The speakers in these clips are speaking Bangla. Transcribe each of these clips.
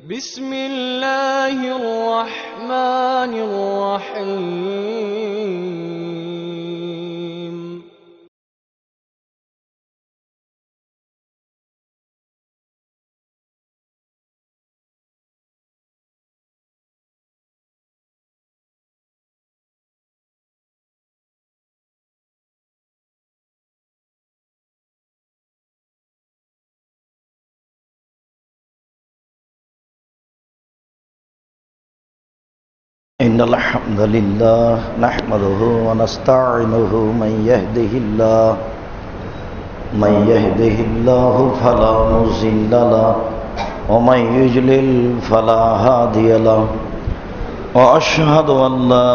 بسم الله الرحمن الرحيم إن الحمد لله نحمده ونستعينه من يهده الله فلا مضل له ومن يضلل فلا هادي له وأشهد أن لا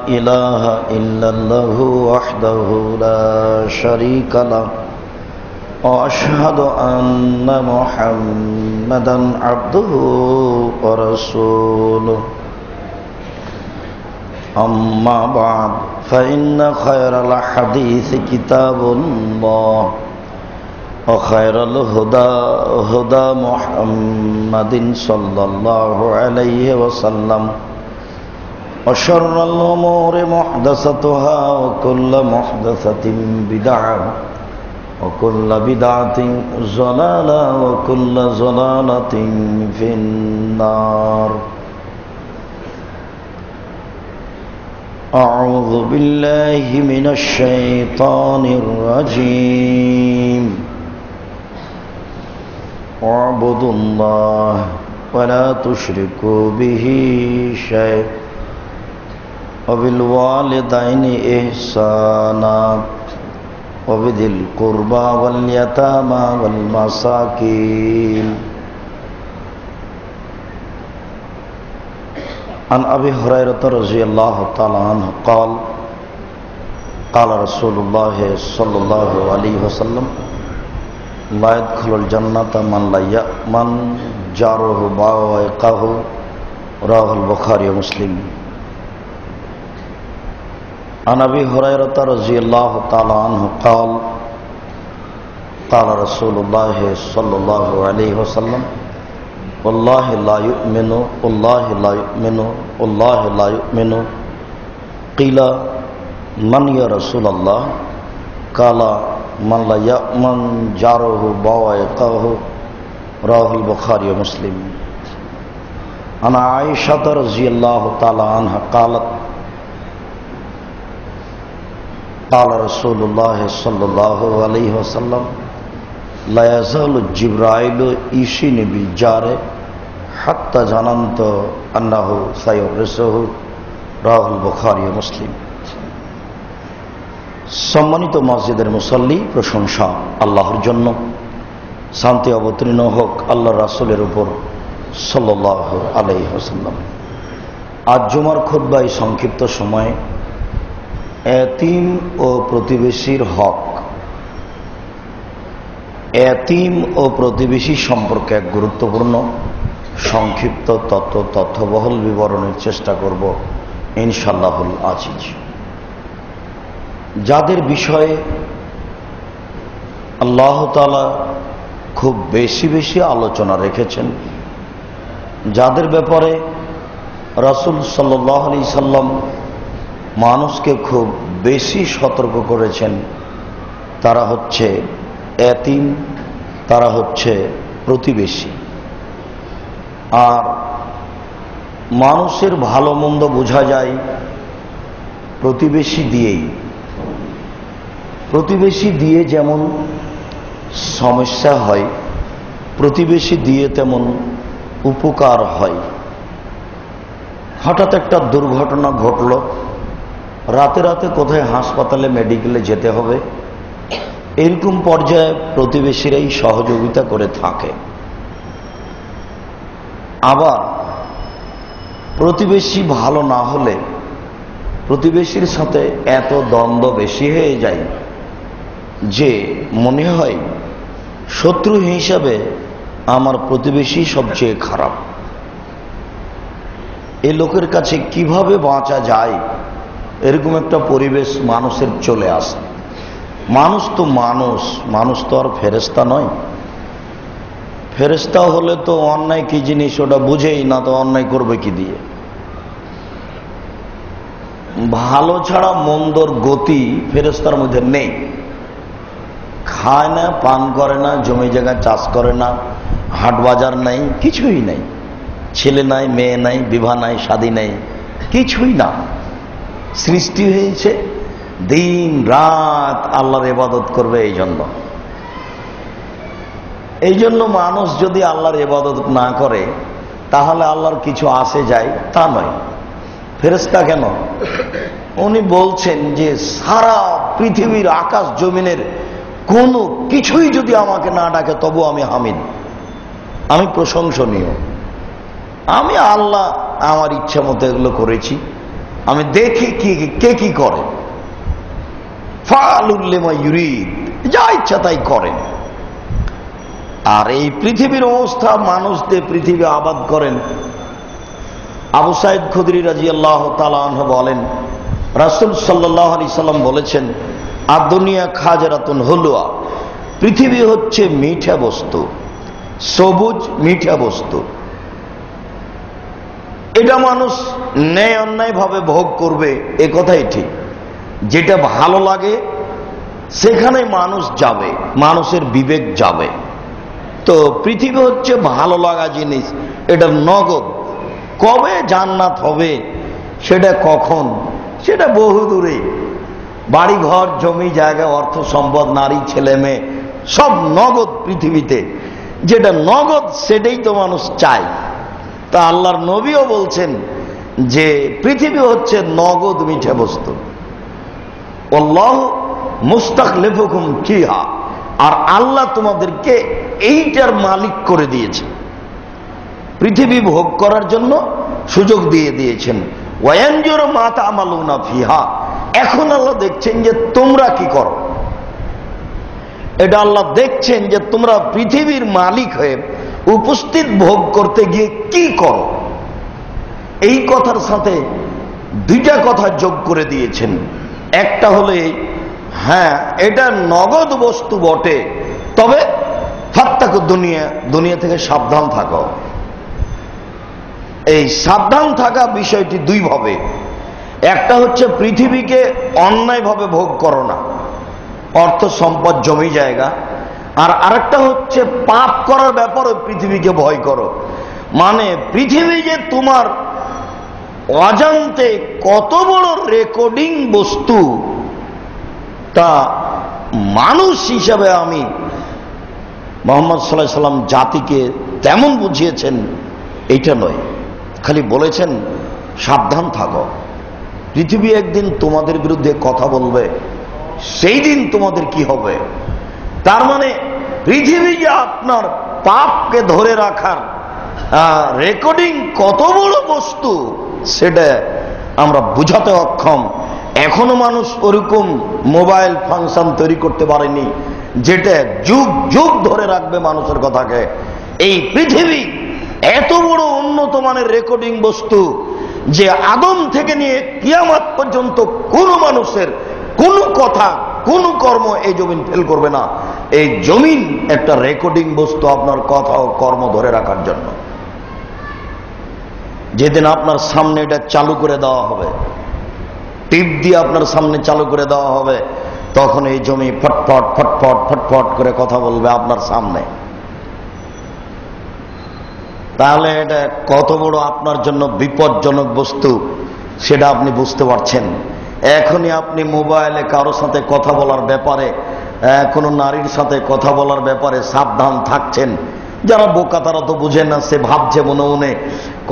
إله إلا الله وحده لا شريك له وأشهد أن محمدا عبده ورسوله أما بعد فإن خير الحديث كتاب الله وخير الهدى هدى محمد صلى الله عليه وسلم وشر الأمور محدثاتها وكل محدثة بدعة وكل بدعة ضلالة وكل ضلالة في النار. أعوذ بالله من الشيطان الرجيم. واعبدوا الله ولا تشركوا به شيئا وبالوالدين إحسانا وبذي القربى واليتامى والمساكين. عن أبي هريرة رضي الله تعالى عنه قال قال رسول الله صلى الله عليه وسلم لا يدخل الجنة من لا يأمن جاره بوائقه. رواه البخاري ومسلم. عن أبي هريرة رضي الله تعالى عنه قال قال رسول الله صلى الله عليه وسلم والله لا يؤمن والله لا يؤمن والله لا يؤمن. قيل من يا رسول الله؟ قال من لا يأمن جاره بوائقه. رواه البخاري ومسلم. عن عائشة رضي الله تعالى عنها قالت قال رسول الله صلى الله عليه وسلم لا يزال جبرائيل يشيني بالجار حتى ظننت أنه سيورثه. رواه البخاري ومسلم. সম্মানিত মসজিদের মুসল্লি, প্রশংসা আল্লাহর জন্য, শান্তি অবতীর্ণ হোক আল্লাহর রাসূলের উপর সাল্লাল্লাহু আলাইহি ওয়াসাল্লাম। আজ জুমার খুতবায় সংক্ষিপ্ত সময়ে এতিম ও প্রতিবেশীর হক, এতিম ও প্রতিবেশী সম্পর্কে এক গুরুত্বপূর্ণ সংক্ষিপ্ত তথ্যবহুল বিবরণের চেষ্টা করব ইনশাআল্লাহুল আজিজ। যাদের বিষয়ে আল্লাহ তাআলা খুব বেশি বেশি আলোচনা রেখেছেন, যাদের ব্যাপারে রাসূল সাল্লাল্লাহু আলাইহি সাল্লাম মানুষকে খুব বেশি সতর্ক করেছেন, তারা হচ্ছে এতিম, তারা হচ্ছে প্রতিবেশী। আর মানুষের ভালো মন্দ বোঝা যায় প্রতিবেশী দিয়েই। প্রতিবেশী দিয়ে যেমন সমস্যা হয়, প্রতিবেশী দিয়ে তেমন উপকার হয়। হঠাৎ একটা দুর্ঘটনা ঘটল, রাতে রাতে কোথায় হাসপাতালে মেডিকেলে যেতে হবে, এরকম পর্যায়ে প্রতিবেশীরাই সহযোগিতা করে থাকে। আবার প্রতিবেশী ভালো না হলে প্রতিবেশীর সাথে এত দ্বন্দ্ব বেশি হয়ে যায় যে মনে হয় শত্রু হিসাবে আমার প্রতিবেশী সবচেয়ে খারাপ। এই লোকের কাছে কিভাবে বাঁচা যায়, এরকম একটা পরিবেশ মানুষের চলে আসে। মানুষ তো মানুষ, মানুষ তো আর ফেরেশতা নয়। ফেরেশতা হলে তো অন্যায় কি জিনিস ওটা বুঝেই না, তো অন্যায় করবে কি দিয়ে? ভালো ছাড়া মন্দর গতি ফেরেশতার মধ্যে নেই। খায় না, পান করে না, জমি জায়গা চাষ করে না, হাট বাজার নাই, কিছুই নাই, ছেলে নাই, মেয়ে নাই, বিবাহ নাই, শাদী নাই, কিছুই না। সৃষ্টি হয়েছে দিন রাত আল্লাহর ইবাদত করবে। এই জন্য মানুষ যদি আল্লাহর ইবাদত না করে তাহলে আল্লাহর কিছু আসে যায় তা নয়। ফেরেশতা কেন? উনি বলছেন যে সারা পৃথিবীর আকাশ জমিনের কোনো কিছুই যদি আমাকে না ডাকে তবু আমি হামিদ, আমি প্রশংসনীয়, আমি আল্লাহ আমার ইচ্ছা মতো এগুলো করেছি, আমি দেখি কে কি করে। ফাআলুল লিমা ইউরিদ, যা ইচ্ছা তাই করেন। আর এই পৃথিবীর অবস্থা মানুষদের পৃথিবী আবাদ করেন। আবু সাইদ খুদরি রাদিয়াল্লাহু তাআলা আনহু বলেন, রাসূল সাল্লাল্লাহু আলাইহি সাল্লাম বলেছেন, আদ-দুনিয়া খাজরাতুন হুলওয়া, পৃথিবী হচ্ছে মিঠা বস্তু, সবুজ মিঠা বস্তু। এটা মানুষ ন্যায় অন্যায় ভাবে ভোগ করবে, এ কথাই ঠিক। যেটা ভালো লাগে সেখানে মানুষ যাবে, মানুষের বিবেক যাবে। তো পৃথিবী হচ্ছে ভালো লাগা জিনিস, এটা নগদ। কবে জান্নাত হবে সেটা কখন, সেটা বহু দূরে। বাড়ি ঘর জমি জায়গা অর্থ সম্পদ নারী ছেলে মেয়ে সব নগদ পৃথিবীতে। যেটা নগদ সেটাই তো মানুষ চায়। তা আল্লাহর নবীও বলছেন যে পৃথিবী হচ্ছে নগদ মিঠা বস্তু। আল্লাহু মুস্তাখলিফুকুম ফিহা, আর আল্লাহ তোমাদেরকে এইটার মালিক করে দিয়েছে, পৃথিবী ভোগ করার জন্য সুযোগ দিয়ে দিয়েছেন। ওয়ায়ানজুরু মা তা'মালুনা ফিহা, এখন আল্লাহ দেখছেন যে তোমরা কি করো। এটা আল্লাহ দেখছেন যে তোমরা পৃথিবীর মালিক হয়ে উপস্থিত ভোগ করতে গিয়ে কি করো। এই কথার সাথে দুইটা কথা যোগ করে দিয়েছেন। একটা হলো হ্যাঁ এটা নগদ বস্তু বটে, তবে ফাত্তাকু দুনিয়া, দুনিয়া থেকে সাবধান থাকো। এই সাবধান থাকা বিষয়টি দুই ভাবে। একটা হচ্ছে পৃথিবীকে অন্যায়ভাবে ভোগ করো না, অর্থ সম্পদ জমি জায়গা। আর আরেকটা হচ্ছে পাপ করার ব্যাপারে পৃথিবীকে ভয় করো। মানে পৃথিবী যে তোমার অজান্তে কত বড় রেকর্ডিং বস্তু, তা মানুষ হিসাবে আমি মুহাম্মদ সাল্লাল্লাহু আলাইহি সাল্লাম জাতিকে তেমন বুঝিয়েছেন এইটা নয়, খালি বলেছেন সাবধান থাকো, পৃথিবী একদিন তোমাদের বিরুদ্ধে কথা বলবে, সেই দিন তোমাদের কি হবে। তার মানে পৃথিবী যে আপনার পাপকে ধরে রাখার রেকর্ডিং কত বড় বস্তু সেটা আমরা বুঝাতে অক্ষম। এখনো মানুষ ওরকম মোবাইল ফাংশন তৈরি করতে পারেনি যেটা যুগ যুগ ধরে রাখবে মানুষের কথাকে। এই পৃথিবী এত বড় উন্নত মানের রেকর্ডিং বস্তু যে আদম থেকে নিয়ে কিয়ামত পর্যন্ত কোন মানুষের কোন কথা কোন কর্ম এই জমিন ফেল করবে না। এই জমিন একটা রেকর্ডিং বস্তু আপনার কথা ও কর্ম ধরে রাখার জন্য। যেদিন আপনার সামনে এটা চালু করে দেওয়া হবে, টিপ দিয়ে আপনার সামনে চালু করে দেওয়া হবে, তখন এই জমি ফটফট ফটফট ফটফট করে কথা বলবে আপনার সামনে। তাহলে এটা কত বড় আপনার জন্য বিপজ্জনক বস্তু সেটা আপনি বুঝতে পারছেন। এখনই আপনি মোবাইলে কারোর সাথে কথা বলার ব্যাপারে, কোনো নারীর সাথে কথা বলার ব্যাপারে সাবধান থাকছেন। যারা বোকা তারা তো বুঝে না, সে ভাবছে মনে মনে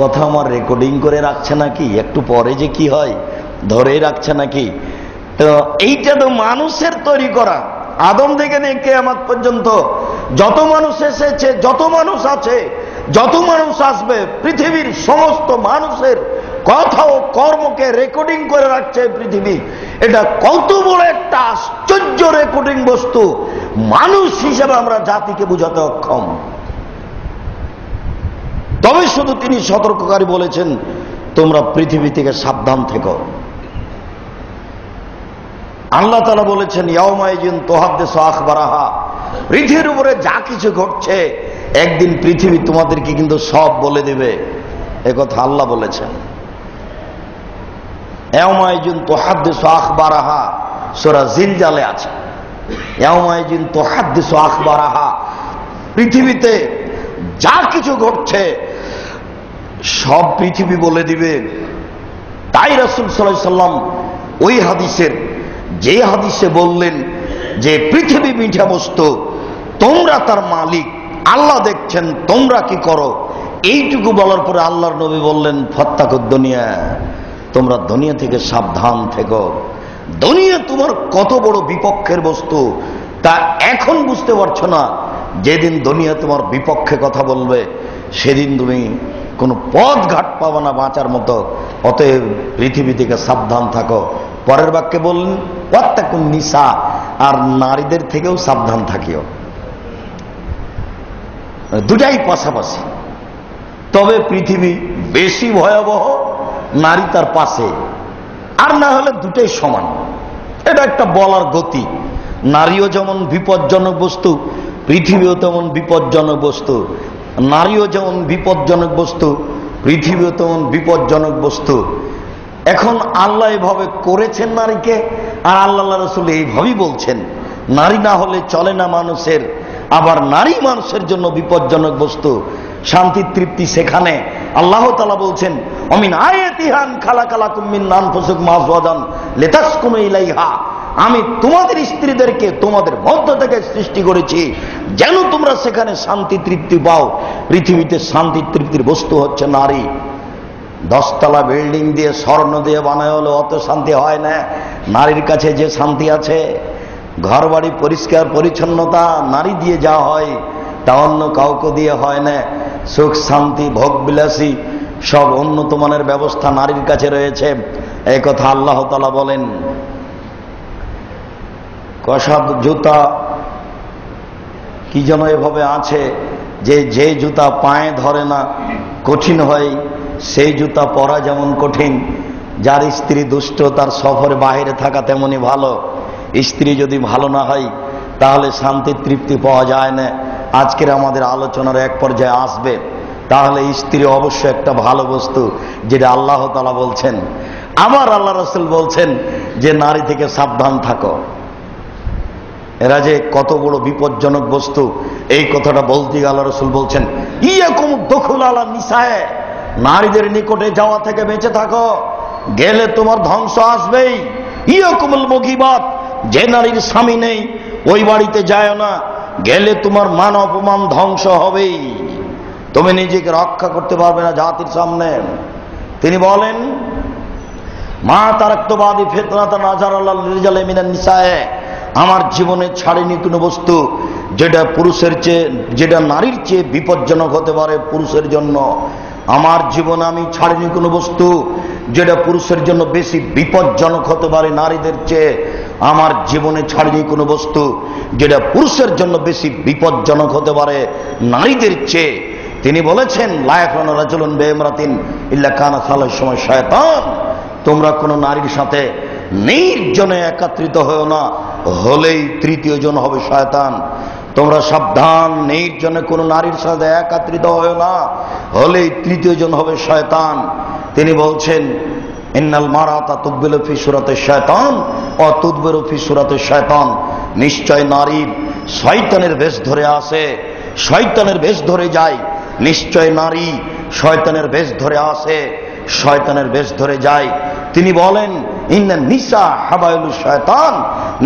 কথা আমার রেকর্ডিং করে রাখছে নাকি, একটু পরে যে কি হয় ধরেই রাখছে নাকি। তো এইটা তো মানুষের তৈরি করা। আদম থেকে নিয়ে কিয়ামত পর্যন্ত যত মানুষ এসেছে, যত মানুষ আছে, যত মানুষ আসবে, পৃথিবীর সমস্ত মানুষের কথা ও কর্মকে রেকর্ডিং করে রাখছে পৃথিবী। এটা কত বড় একটা আশ্চর্য রেকর্ডিং বস্তু, মানুষ হিসেবে আমরা জাতিকে বুঝাতে অক্ষম। তবে শুধু তিনি সতর্ককারী বলেছেন, তোমরা পৃথিবী থেকে সাবধান থেকো। আল্লাহ তাআলা বলেছেন, ইয়াউমাইজিন তুহাদ্দিসু আখবারাহা, পৃথিবীর উপরে যা কিছু ঘটছে একদিন পৃথিবী তোমাদেরকে কিন্তু সব বলে দেবে, একথা আল্লাহ বলেছেন। ইয়াউমাইযিন তুহাদ্দিসু আখবারাহা, সূরা জিলজালে আছে। ইয়াউমাইযিন তুহাদ্দিসু আখবারাহা, পৃথিবীতে যা কিছু ঘটছে সব পৃথিবী বলে দিবে। তাই রাসূল সাল্লাল্লাহু আলাইহি সাল্লাম ওই হাদিসের যে হাদিসে বললেন যে পৃথিবী মিঠা বস্তু, তোমরা তার মালিক, আল্লাহ দেখছেন তোমরা কি করো, এইটুকু বলার পরে আল্লাহর নবী বললেন ফাত্তাকুদ দুনিয়া, তোমরা দুনিয়া থেকে সাবধান থেকো। দুনিয়া তোমার কত বড় বিপক্ষের বস্তু তা এখন বুঝতে পারছো না। যেদিন দুনিয়া তোমার বিপক্ষে কথা বলবে সেদিন তুমি কোনো পথ ঘাট পাবো না বাঁচার মতো। অতএব পৃথিবী থেকে সাবধান থাকো। পরের বাক্যে বললেন ওয়াত্তাকুন নিসা, আর নারীদের থেকেও সাবধান থাকিও। দুটাই পাশাপাশি। তবে পৃথিবী বেশি ভয়াবহ, নারী তার পাশে, আর না হলে দুটাই সমান। এটা একটা বলার গতি। নারীও যেমন বিপজ্জনক বস্তু, পৃথিবীও তেমন বিপজ্জনক বস্তু। নারীও যেমন বিপজ্জনক বস্তু, পৃথিবীও তেমন বিপজ্জনক বস্তু। এখন আল্লাহ এভাবে করেছেন নারীকে, আর আল্লাহ রাসূল এইভাবেই বলছেন নারী না হলে চলে না মানুষের, আবার নারী মানুষের জন্য বিপজ্জনক বস্তু। শান্তি তৃপ্তি সেখানে। আল্লাহ তাআলা বলছেন অমিন আয়াতিহান খালাকালাকুম মিন আনফুসিকুম আজওয়াজান লিতাসকুনু ইলাইহা, আমি তোমাদের স্ত্রীদেরকে তোমাদের মধ্য থেকে সৃষ্টি করেছি যেন তোমরা সেখানে শান্তি তৃপ্তি পাও। পৃথিবীতে শান্তি তৃপ্তির বস্তু হচ্ছে নারী। 10 তলা বিল্ডিং দিয়ে স্বর্ণ দিয়ে বানায় হলো অত শান্তি হয় না। নারীর কাছে যে শান্তি আছে, ঘর বাড়ি পরিষ্কার পরিচ্ছন্নতা নারী দিয়ে যা হয় তা অন্য কাউকে দিয়ে হয় না। সুখ শান্তি ভোগ বিলাসী সব উন্নত মানের ব্যবস্থা নারীর কাছে রয়েছে। এই কথা আল্লাহ তাআলা বলেন। কষা জুতা কি যেন এভাবে আছে যে যে জুতা পায়ে ধরে না কঠিন হয়, সেই জুতা পরা যেমন কঠিন, যার স্ত্রী দুষ্ট তার সফরে বাইরে থাকা তেমনি ভালো। স্ত্রী যদি ভালো না হয় তাহলে শান্তি তৃপ্তি পাওয়া যায় না। আজকের আমাদের আলোচনার এক পর্যায়ে আসবে। তাহলে স্ত্রী অবশ্যই একটা ভালো বস্তু, যেটা আল্লাহ তাআলা বলছেন। আবার আল্লাহ রাসূল বলছেন যে নারী থেকে সাবধান থাকো। এরা যে কত বড় বিপজ্জনক বস্তু, এই কথাটা বলতে গিয়ে আল্লাহ রাসূল বলছেন ইয়াকুম দুখুল আলা নিসায়ে, নারীদের নিকটে যাওয়া থেকে বেঁচে থাকো, গেলে তোমার ধ্বংস আসবেই। ইয়াকুমুল মুগিবাত, যে নারীর স্বামী নেই ওই বাড়িতে যায় না, গেলে তোমার মান অপমান ধ্বংস হবেই, তুমি নিজেকে রক্ষা করতে পারবে না জাতির সামনে। তিনি বলেন মা তারাক্তুবাদি ফিতনাতান আযারাল রিজালি মিনান নিসায়ে, আমার জীবনে ছাড়িনি কোনো বস্তু যেটা পুরুষের চেয়ে, যেটা নারীর চেয়ে বিপজ্জনক হতে পারে পুরুষের জন্য। আমার জীবনে আমি ছাড়িনি কোনো বস্তু যেটা পুরুষের জন্য বেশি বিপজ্জনক হতে পারে নারীদের চেয়ে। আমার জীবনে ছাড়িনি কোনো বস্তু যেটা পুরুষের জন্য বেশি বিপজ্জনক হতে পারে নারীদের চেয়ে। তিনি বলেছেন লা ইয়াকুনু রাজুলুন বিইমরাতিন ইল্লা কানা সালাস সময় শয়তান, তোমরা কোনো নারীর সাথে নির্জনে একত্রিত হও না, হলেই তৃতীয় জন হবে শয়তান। তোমরা সাবধান, নির্জনে কোনো নারীর সাথে একত্রিত হও না, হলেই তৃতীয় জন হবে শয়তান। তিনি বলছেন ইন্নাল মারাতা তুকবিলু ফি সূরাতি শয়তান ওয়া তুদবিরু ফি সূরাতি শয়তান, নিশ্চয় নারী শয়তানের বেশ ধরে আসে, শয়তানের বেশ ধরে যায়। নিশ্চয় নারী শয়তানের বেশ ধরে আসে, শয়তানের বেশ ধরে যায়। তিনি বলেন ইন্নান নিসা হাবাইলু শয়তান,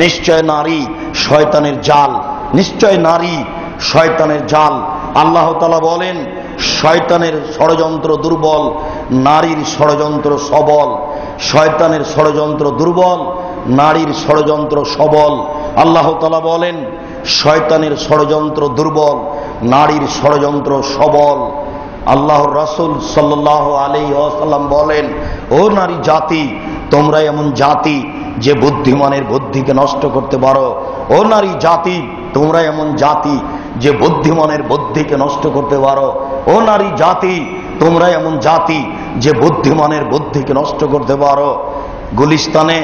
নিশ্চয় নারী শয়তানের জাল, নিশ্চয় নারী শয়তানের জাল। আল্লাহ তাআলা বলেন শয়তানের ষড়যন্ত্র দুর্বল, নারীর ষড়যন্ত্র সবল। শয়তানের ষড়যন্ত্র দুর্বল, নারীর ষড়যন্ত্র সবল। আল্লাহ তাআলা বলেন শয়তানের ষড়যন্ত্র দুর্বল, নারীর ষড়যন্ত্র সবল। আল্লাহর রাসূল সাল্লাল্লাহু আলাইহি ওয়াসাল্লাম বলেন ও নারী জাতি, তোমরা এমন জাতি যে বুদ্ধিমানের বুদ্ধিকে নষ্ট করতে পারো। ও নারী জাতি, তোমরা এমন জাতি যে বুদ্ধিমানের বুদ্ধিকে নষ্ট করতে পারো। ও নারী জাতি, তোমরা এমন জাতি যে বুদ্ধিমানের বুদ্ধিকে নষ্ট করতে পারো। গুলিস্তানে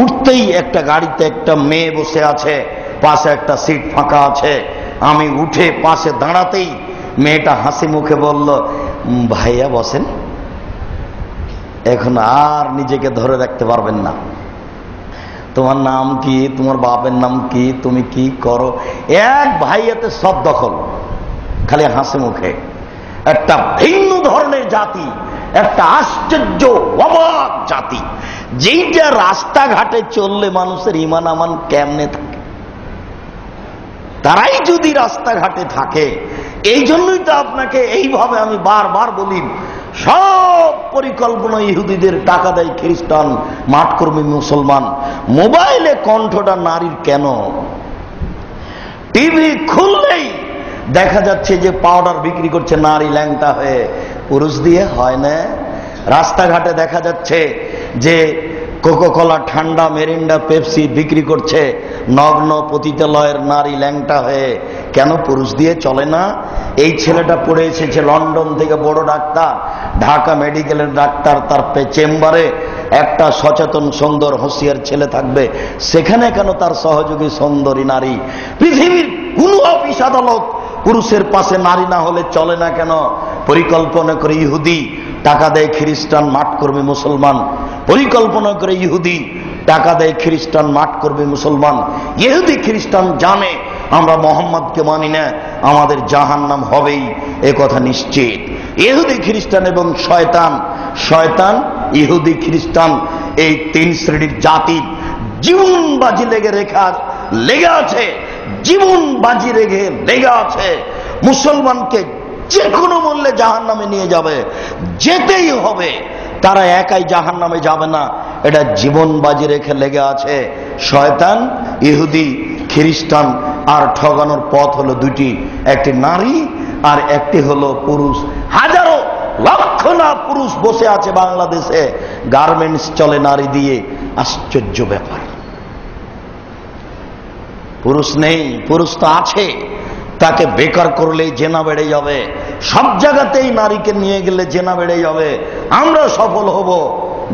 উঠতেই একটা গাড়িতে একটা মেয়ে বসে আছে, পাশে একটা সিট ফাঁকা আছে। আমি উঠে পাশে দাঁড়াতেই মেয়েটা হাসি মুখে বলল, ভাইয়া বসেন, এখন আর নিজেকে ধরে রাখতে পারবেন না। তোমার নাম কি, তোমার বাপের নাম কি, তুমি কি করো, এক ভাইয়াতে সব দখল, খালি হাসি মুখে। একটা ভিন্ন ধরনের জাতি, একটা আশ্চর্য অবাক জাতি, যেইটা রাস্তাঘাটে চললে মানুষের ইমান আমান কেমনে থাকে। তারাই যদি রাস্তাঘাটে থাকে, এই জন্যই তো আপনাকে এইভাবে আমি বারবার বলি, সব পরিকল্পনা ইহুদিদের, টাকা দেয় খ্রিস্টান, মাঠকর্মী মুসলমান। মোবাইলে কণ্ঠটা নারীর কেন? টিভি খুললেই দেখা যাচ্ছে যে পাউডার বিক্রি করছে নারী ল্যাংটা হয়ে, পুরুষ দিয়ে হয় না। রাস্তাঘাটে দেখা যাচ্ছে যে কোকাকোলা, ঠান্ডা, মেরিন্ডা, পেপসি বিক্রি করছে নগ্ন পতিতালয়ের নারী ল্যাংটা হয়ে, কেন? পুরুষ দিয়ে চলে না। এই ছেলেটা পড়ে এসেছে লন্ডন থেকে, বড় ডাক্তার, ঢাকা মেডিকেলের ডাক্তার, তার চেম্বারে একটা সচেতন সুন্দর হুঁশিয়ার ছেলে থাকবে, সেখানে কেন তার সহযোগী সুন্দরী নারী? পৃথিবীর কোন অফিস আদালত পুরুষের পাশে নারী না হলে চলে না কেন? পরিকল্পনা করে ইহুদি, টাকা দেয় খ্রিস্টান, মাঠকর্মী মুসলমান। পরিকল্পনা করে ইহুদি, টাকা দেয় খ্রিস্টান, মাঠকর্মী মুসলমান। ইহুদি খ্রিস্টান জানে আমরা মোহাম্মদকে মানি না, আমাদের জাহান্নাম হবেই, এ কথা নিশ্চিত। ইহুদি খ্রিস্টান এবং শয়তান, ইহুদি খ্রিস্টান, এই তিন শ্রেণীর জাতির জীবন বাজি লেগে আছে, জীবন বাজি লেগে আছে। মুসলমানকে যে কোনো মূল্যে জাহান্নামে নিয়ে যাবে, যেতেই হবে। তারা একাই জাহান্নামে যাবে না, এটা জীবন বাজি রেখে লেগে আছে শয়তান, ইহুদি খ্রিস্টান। আর ঠগানোর পথ হলো দুটি, একটি নারী আর একটি হলো পুরুষ। হাজারো লক্ষ না পুরুষ বসে আছে বাংলাদেশে, গার্মেন্টস চলে নারী দিয়ে। আশ্চর্য ব্যাপার, পুরুষ নেই। পুরুষ তো আছে, তাকে বেকার করলেই জেনা বেড়ে যাবে। সব জায়গাতেই নারীকে নিয়ে গেলে জেনা বেড়ে যাবে। আমরা সফল হব,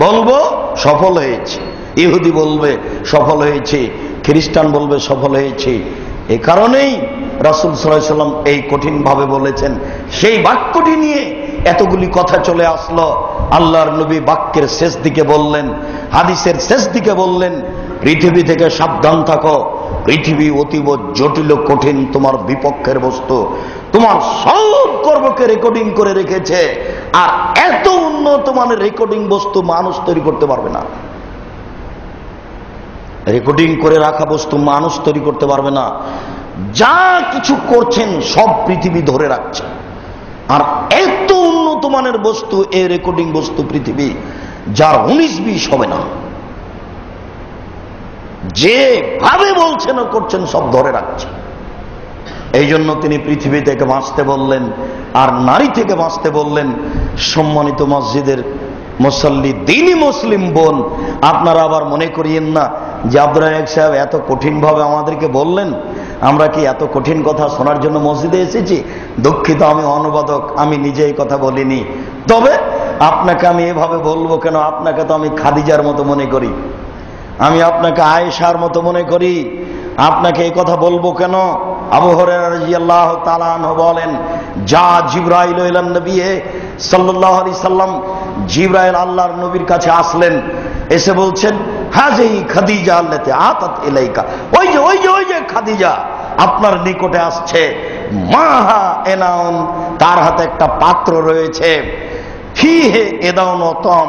বলবো সফল হয়েছে। ইহুদি বলবে সফল হয়েছে, খ্রিস্টান বলবে সফল হয়েছে। এ কারণেই রাসূল সাল্লাল্লাহু আলাইহি ওয়াসাল্লাম এই কঠিন ভাবে বলেছেন। সেই বাক্যটি নিয়ে এতগুলি কথা চলে আসলো। আল্লাহর নবী বাক্যের শেষ দিকে বললেন, হাদিসের শেষ দিকে বললেন, পৃথিবী থেকে সাবধান থাকো, পৃথিবী অতীব জটিল কঠিন, তোমার বিপক্ষের বস্তু। তোমার সব কর্মকে রেকর্ডিং করে রেখেছে, আর এত উন্নত মানের রেকর্ডিং বস্তু মানুষ তৈরি করতে পারবে না। রেকর্ডিং করে রাখা বস্তু মানুষ তৈরি করতে পারবে না। যা কিছু করছেন সব পৃথিবী ধরে রাখছে, আর এত উন্নত মানের বস্তু, এই রেকর্ডিং বস্তু পৃথিবী, যার 19-20 হবে না। যেভাবে বলছেন ও করছেন সব ধরে রাখছে। এই জন্য তিনি পৃথিবী থেকে বাঁচতে বললেন, আর নারী থেকে বাঁচতে বললেন। সম্মানিত মসজিদের মুসল্লি, দ্বীনি মুসলিম বোন, আপনারা আবার মনে করিয়েন না যে আব্দুর রাজ্জাক সাহেব এত কঠিন ভাবে আমাদেরকে বললেন, আমরা কি এত কঠিন কথা শোনার জন্য মসজিদে এসেছি? দুঃখিত, আমি অনুবাদক, আমি নিজে এই কথা বলিনি। তবে আপনাকে আমি এভাবে বলবো কেন? আপনাকে তো আমি খাদিজার মতো মনে করি, আমি আপনাকে আয়েশার মতো মনে করি। আপনাকে এই কথা বলবো কেন? আবু হুরায়রা রাদিয়াল্লাহু তাআলা আনহু বলেন, যা জিবরাইল ইলান নবী সাল্লাল্লাহু আলাইহি সাল্লাম, জিবরাইল আল্লাহর নবীর কাছে আসলেন, এসে বলছেন, হাযিহি খাদিজা আল্লাতী আতাত ইলাইকা, ওই যে খাদিজা আপনার নিকটে আসছে। মাহা এনাউন, তার হাতে একটা পাত্র রয়েছে, ফিহে এদাউন ওতম,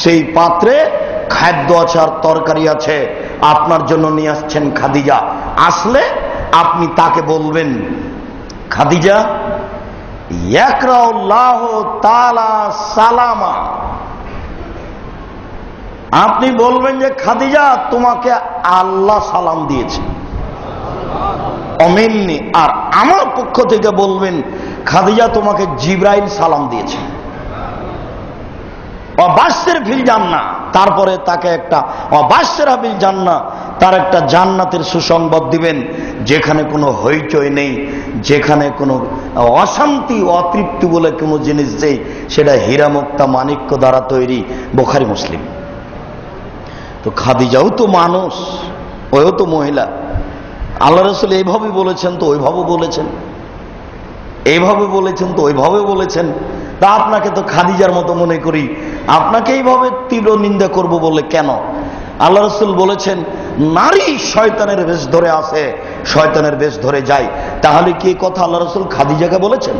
সেই পাত্রে খাদ্য আছে আর তরকারি আছে, আপনার জন্য নিয়ে আসছেন খাদিজা। আসলে আপনি তাকে বলবেন, খাদিজা ইয়াকরাউল্লাহু তাআলা সালামা, আপনি বলবেন যে খাদিজা তোমাকে আল্লাহ সালাম দিয়েছে, অমিন্নি, আর আমার পক্ষ থেকে বলবেন খাদিজা তোমাকে জিবরাইল সালাম দিয়েছে। অবাসের ফিল জান্নাহ, তারপরে তাকে একটা অবাসের বিল জান্নাহ, তার একটা জান্নাতের সুসংবাদ দিবেন, যেখানে কোনো হইচই নেই, যেখানে কোনো অশান্তি, অতৃপ্তি বলে কোনো জিনিস নেই, সেটা হীরা মুক্তা মাণিক্য দ্বারা তৈরি। বুখারী মুসলিম। তো খাদিজাও তো মানুষ, ওও তো মহিলা। আল্লাহ রাসূল এইভাবেই বলেছেন, তো ওইভাবে বলেছেন। এইভাবে বলেছেন তো ওইভাবে বলেছেন, তা আপনাকে তো খাদিজার মতো মনে করি, আপনাকে এইভাবে তীব্র নিন্দা করব বলে কেন? আল্লাহ রাসূল বলেছেন নারী শয়তানের বেশ ধরে আসে, শয়তানের বেশ ধরে যায়। তাহলে কি এই কথা আল্লাহ রাসূল খাদিজাকে বলেছেন?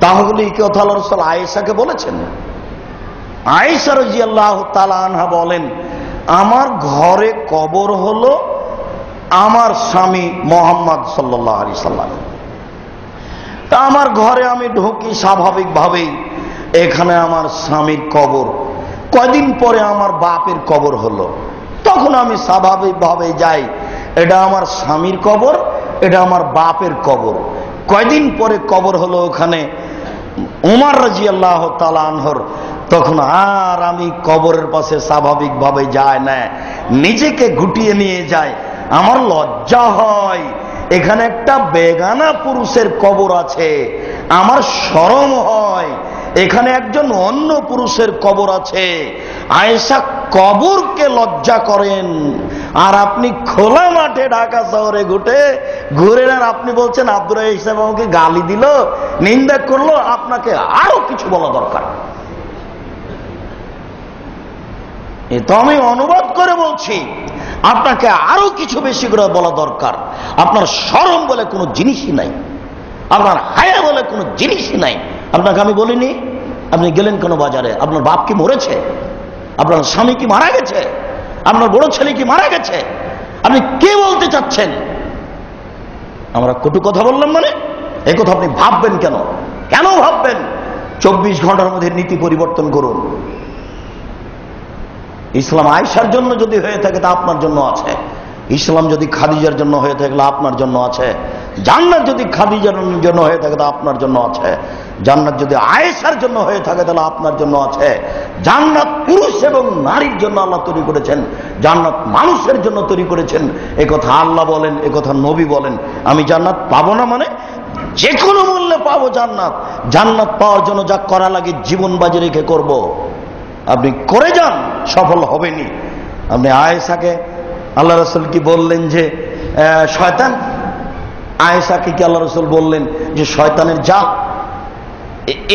তাহলে এই কথা আল্লাহ রাসূল আয়েশাকে বলেছেন? আয়েশা রাদিয়াল্লাহু তাআলা আনহা বলেন, আমার ঘরে কবর হলো আমার স্বামী মুহাম্মদ সাল্লাল্লাহু আলাইহি সাল্লাম। তা আমার ঘরে আমি ঢুকি স্বাভাবিকভাবেই, এখানে আমার স্বামীর কবর। কয়দিন পরে আমার বাপের কবর হলো, তখন আমি স্বাভাবিকভাবে যাই, এটা আমার স্বামীর কবর, এটা আমার বাপের কবর। কয়দিন পরে কবর হলো ওখানে উমর রাদিয়াল্লাহু তাআলা আনহুর, তখন আর আমি কবরের পাশে স্বাভাবিকভাবে যাই না, নিজেকে গুটিয়ে নিয়ে যাই। আমার লজ্জা হয়, এখানে একটা বেগানা পুরুষের কবর আছে, আমার শরম হয়, এখানে একজন অন্য পুরুষের কবর আছে। আয়েশা কবরকে লজ্জা করেন, আর আপনি খোলা মাঠে ঢাকা শহরে ঘুরে আর আপনি বলছেন আব্দুর রাজ্জাক সাহেব আমাকে গালি দিল, নিন্দা করলো, আপনাকে আরো কিছু বলা দরকার। এ তো আমি অনুবাদ করে বলছি, আপনাকে আরো কিছু বেশি করে বলা দরকার। আপনার শরম বলে কোনো জিনিসই নাই, আপনার হায়া বলে কোনো জিনিসই নাই। আপনাকে আমি বলিনি আপনি গেলেন কেন বাজারে? আপনার বাপ কি মরেছে? আপনার স্বামী কি মারা গেছে? আপনার বড় ছেলে কি মারা গেছে? আপনি কে বলতে চাচ্ছেন? আমরা কটু কথা বললাম মানে এই কথা আপনি ভাববেন কেন? কেন ভাববেন? 24 ঘন্টার মধ্যে নীতি পরিবর্তন করুন। ইসলাম আয়েশার জন্য যদি হয়ে থাকে তা আপনার জন্য আছে, ইসলাম যদি খাদিজার জন্য হয়ে থাকলে আপনার জন্য আছে, জান্নাত যদি খাদিজার জন্য হয়ে থাকে তা আপনার জন্য আছে, জান্নাত যদি আয়েশার জন্য হয়ে থাকে তাহলে আপনার জন্য আছে। জান্নাত পুরুষ এবং নারীর জন্য আল্লাহ তৈরি করেছেন, জান্নাত মানুষের জন্য তৈরি করেছেন। এ কথা আল্লাহ বলেন, এ কথা নবী বলেন। আমি জান্নাত পাবো না মানে যে কোনো মূল্যে পাবো জান্নাত। জান্নাত পাওয়ার জন্য যা করা লাগে জীবন বাজি রেখে করব। আপনি করে যান, সফল হবেনি। আপনি আয়েশাকে আল্লাহ রাসূল কি বললেন যে শয়তান? আয়েশাকে কি আল্লাহ রাসূল বললেন যে শয়তানের জাত?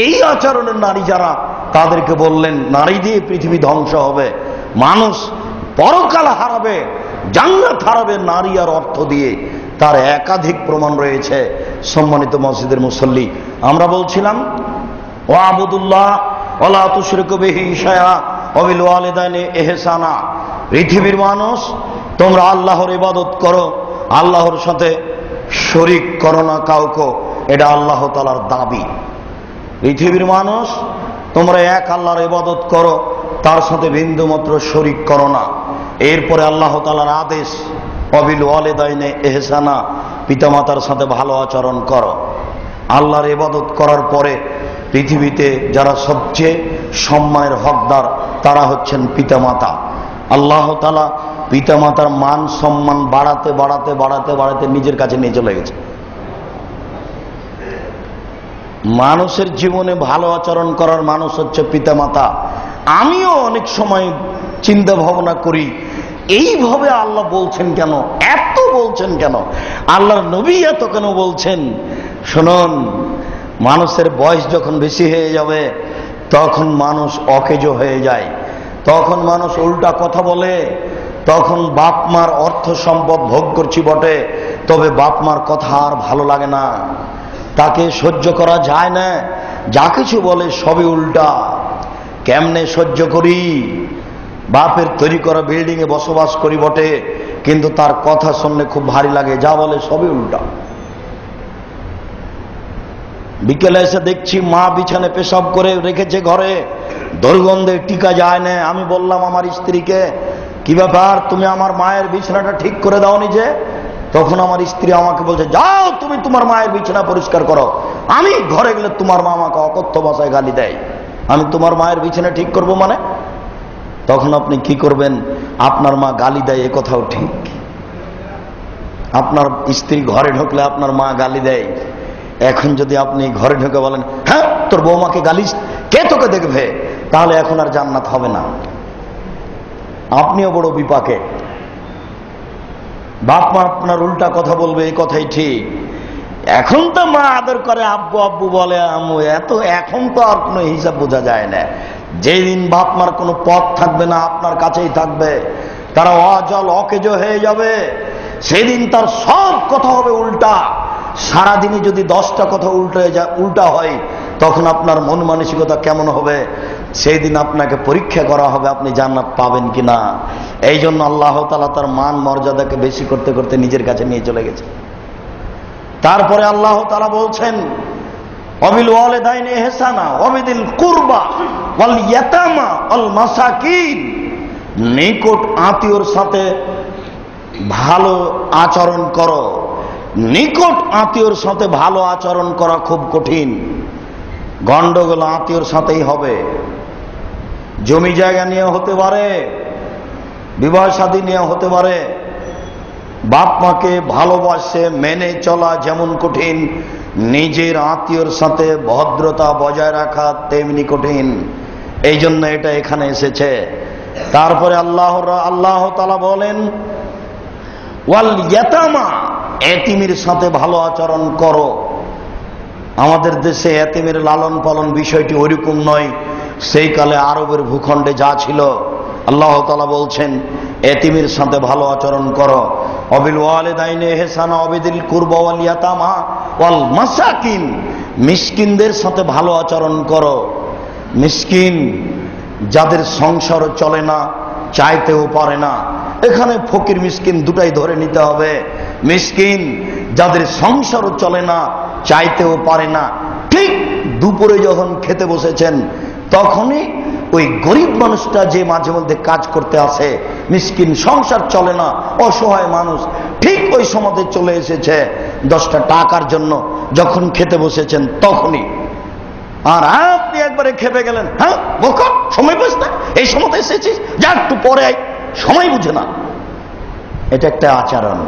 এই আচরণের নারী যারা, তাদেরকে বললেন নারী দিয়ে পৃথিবী ধ্বংস হবে, মানুষ পরকাল হারাবে, জান্নাত হারাবে নারী আর অর্থ দিয়ে। তার একাধিক প্রমাণ রয়েছে। সম্মানিত মসজিদের মুসল্লি, আমরা বলছিলাম ওয়াবুদুল্লাহ ওয়ালা তুশরিকু বিহি শাইআ ওয়া বিল ওয়ালিদাইনি ইহসানা। পৃথিবীর মানুষ, তোমরা আল্লাহর ইবাদত করো, আল্লাহর সাথে শরীক করো না কাউকে, এটা আল্লাহ তাআলার দাবি। পৃথিবীর মানুষ, তোমরা এক আল্লাহর ইবাদত করো, তার সাথে বিন্দুমাত্র শরীক করো না। এরপরে আল্লাহ তাআলার আদেশ ওয়া বিল ওয়ালিদাইনি ইহসানা, পিতামাতার সাথে ভালো আচরণ করো। আল্লাহর ইবাদত করার পরে পৃথিবীতে যারা সবচেয়ে সম্মানের হকদার তারা হচ্ছেন পিতামাতা। আল্লাহ তাআলা পিতামাতার মান সম্মান বাড়াতে বাড়াতে বাড়াতে বাড়াতে নিজের কাছে নিয়ে চলে গেছে। মানুষের জীবনে ভালো আচরণ করার মানুষ হচ্ছে পিতামাতা। আমিও অনেক সময় চিন্তা ভাবনা করি, এইভাবে আল্লাহ বলছেন কেন, এত বলছেন কেন, আল্লাহর নবী এত কেন বলছেন? শুনুন, মানুষের বয়স যখন বেশি হয়ে যাবে তখন মানুষ অকেজ হয়ে যায়, তখন মানুষ উল্টা কথা বলে, তখন বাপ মার অর্থ সম্পদ ভোগ করছি বটে, তবে বাপ মার কথা আর ভালো লাগে না, তাকে সহ্য করা যায় না, যা কিছু বলে সবই উল্টা। কেমনে সহ্য করি? বাপের তৈরি করা বিল্ডিং এ বসবাস করি বটে, কিন্তু তার কথা শুনলে খুব ভারী লাগে, যা বলে সবই উল্টা। বিকেলে এসে দেখছি মা বিছানে পেশাব করে রেখেছে ঘরে, দুর্গন্ধে টিকা যায় না। আমি বললাম আমার স্ত্রীকে, কি ব্যাপার, তুমি আমার মায়ের বিছানাটা ঠিক করে দাও নিজে? তখন আমার স্ত্রী আমাকে বলছে, যাও তুমি তোমার মায়ের বিছানা পরিষ্কার করো। আমি ঘরে গেলে তোমার মা আমাকে অকথ্য ভাষায় গালি দেয়, আমি তোমার মায়ের বিছানা ঠিক করব মানে? তখন আপনি কি করবেন? আপনার মা গালি দেয় এ কথাও ঠিক, আপনার স্ত্রী ঘরে ঢুকলে আপনার মা গালি দেয়। এখন যদি আপনি ঘরে ঢুকে বলেন, হ্যাঁ তোর বৌমাকে গালিস, কে তোকে দেখবে, তাহলে এখন আর জান্নাত হবে না, আপনিও বড় বিপাকে। বাপ মা আপনার উল্টা কথা বলবে, এই কথাই ঠিক। এখন তো মা আদর করে, আব্বু আব্বু বলে, আম্মু, এত এখন তো আর কোনো হিসাব বোঝা যায় না। যেদিন বাপ মার কোনো পথ থাকবে না, আপনার কাছেই থাকবে, তারা অজল অকেজ হয়ে যাবে, সেদিন তার সব কথা হবে উল্টা। সারাদিনে যদি 10টা কথা উল্টা হয়, তখন আপনার মন মানসিকতা কেমন হবে? সেই দিন আপনাকে পরীক্ষা করা হবে আপনি জান্নাত পাবেন কিনা। এই জন্য আল্লাহ তাআলা তার মান মর্যাদাকে বেশি করতে করতে নিজের কাছে নিয়ে চলে গেছে। তারপরে আল্লাহ তাআলা বলছেন, ওয়াবিল ওয়ালিদাইনি ইহসানা ওয়াবিদিল কুরবা ওয়াল ইয়াতামা ওয়াল মাসাকিন, নিকট আত্মীয়র সাথে ভালো আচরণ করো। নিকট আত্মীয়র সাথে ভালো আচরণ করা খুব কঠিন। গন্ডগোল আত্মীয়র সাথেই হবে, জমি জায়গা নিয়ে হতে পারে, বিবাহ শাদী নিয়ে হতে পারে। বাপ মাকে ভালোবাসে মেনে চলা যেমন কঠিন, নিজের আত্মীয়র সাথে ভদ্রতা বজায় রাখা তেমনি কঠিন। এই জন্য এটা এখানে এসেছে। তারপরে আল্লাহ তাআলা বলেন, ওয়াল ইয়াতামা, এতিমের সাথে ভালো আচরণ করো। আমাদের দেশে এতিমের লালন পালন বিষয়টি ওইরকম নয়। সেই কালে আরবের ভূখণ্ডে যা ছিল, আল্লাহ তাআলা বলছেন এতিমের সাথে ভালো আচরণ করো। ওয়াবিল ওয়ালিদাইনি ইহসানা ওয়াবিদিল কুরবা ওয়াল ইয়াতামা ওয়াল মাসাকিন, মিসকিনদের সাথে ভালো আচরণ করো। মিসকিন যাদের সংসার চলে না, চাইতেও পারে না, এখানে ফকির মিসকিন দুটাই ধরে নিতে হবে। মিসকিন যাদের সংসার চলে না, চাইতেও পারে না, ঠিক দুপুরে যখন খেতে বসেছেন তখনই ওই গরিব মানুষটা যে মাঝে মধ্যে কাজ করতে আসে, মিসকিন, সংসার চলে না, অসহায় মানুষ, ঠিক ওই সময় চলে এসেছে 10টা টাকার জন্য। যখন খেতে বসেছেন তখনই, আর আপনি একবারে খেপে গেলেন, হ্যাঁ বোকা, সময় পাস না, এই সময় এসেছিস, যা একটু পরে আয়, সময় বুঝে না। এটা একটা আচরণ।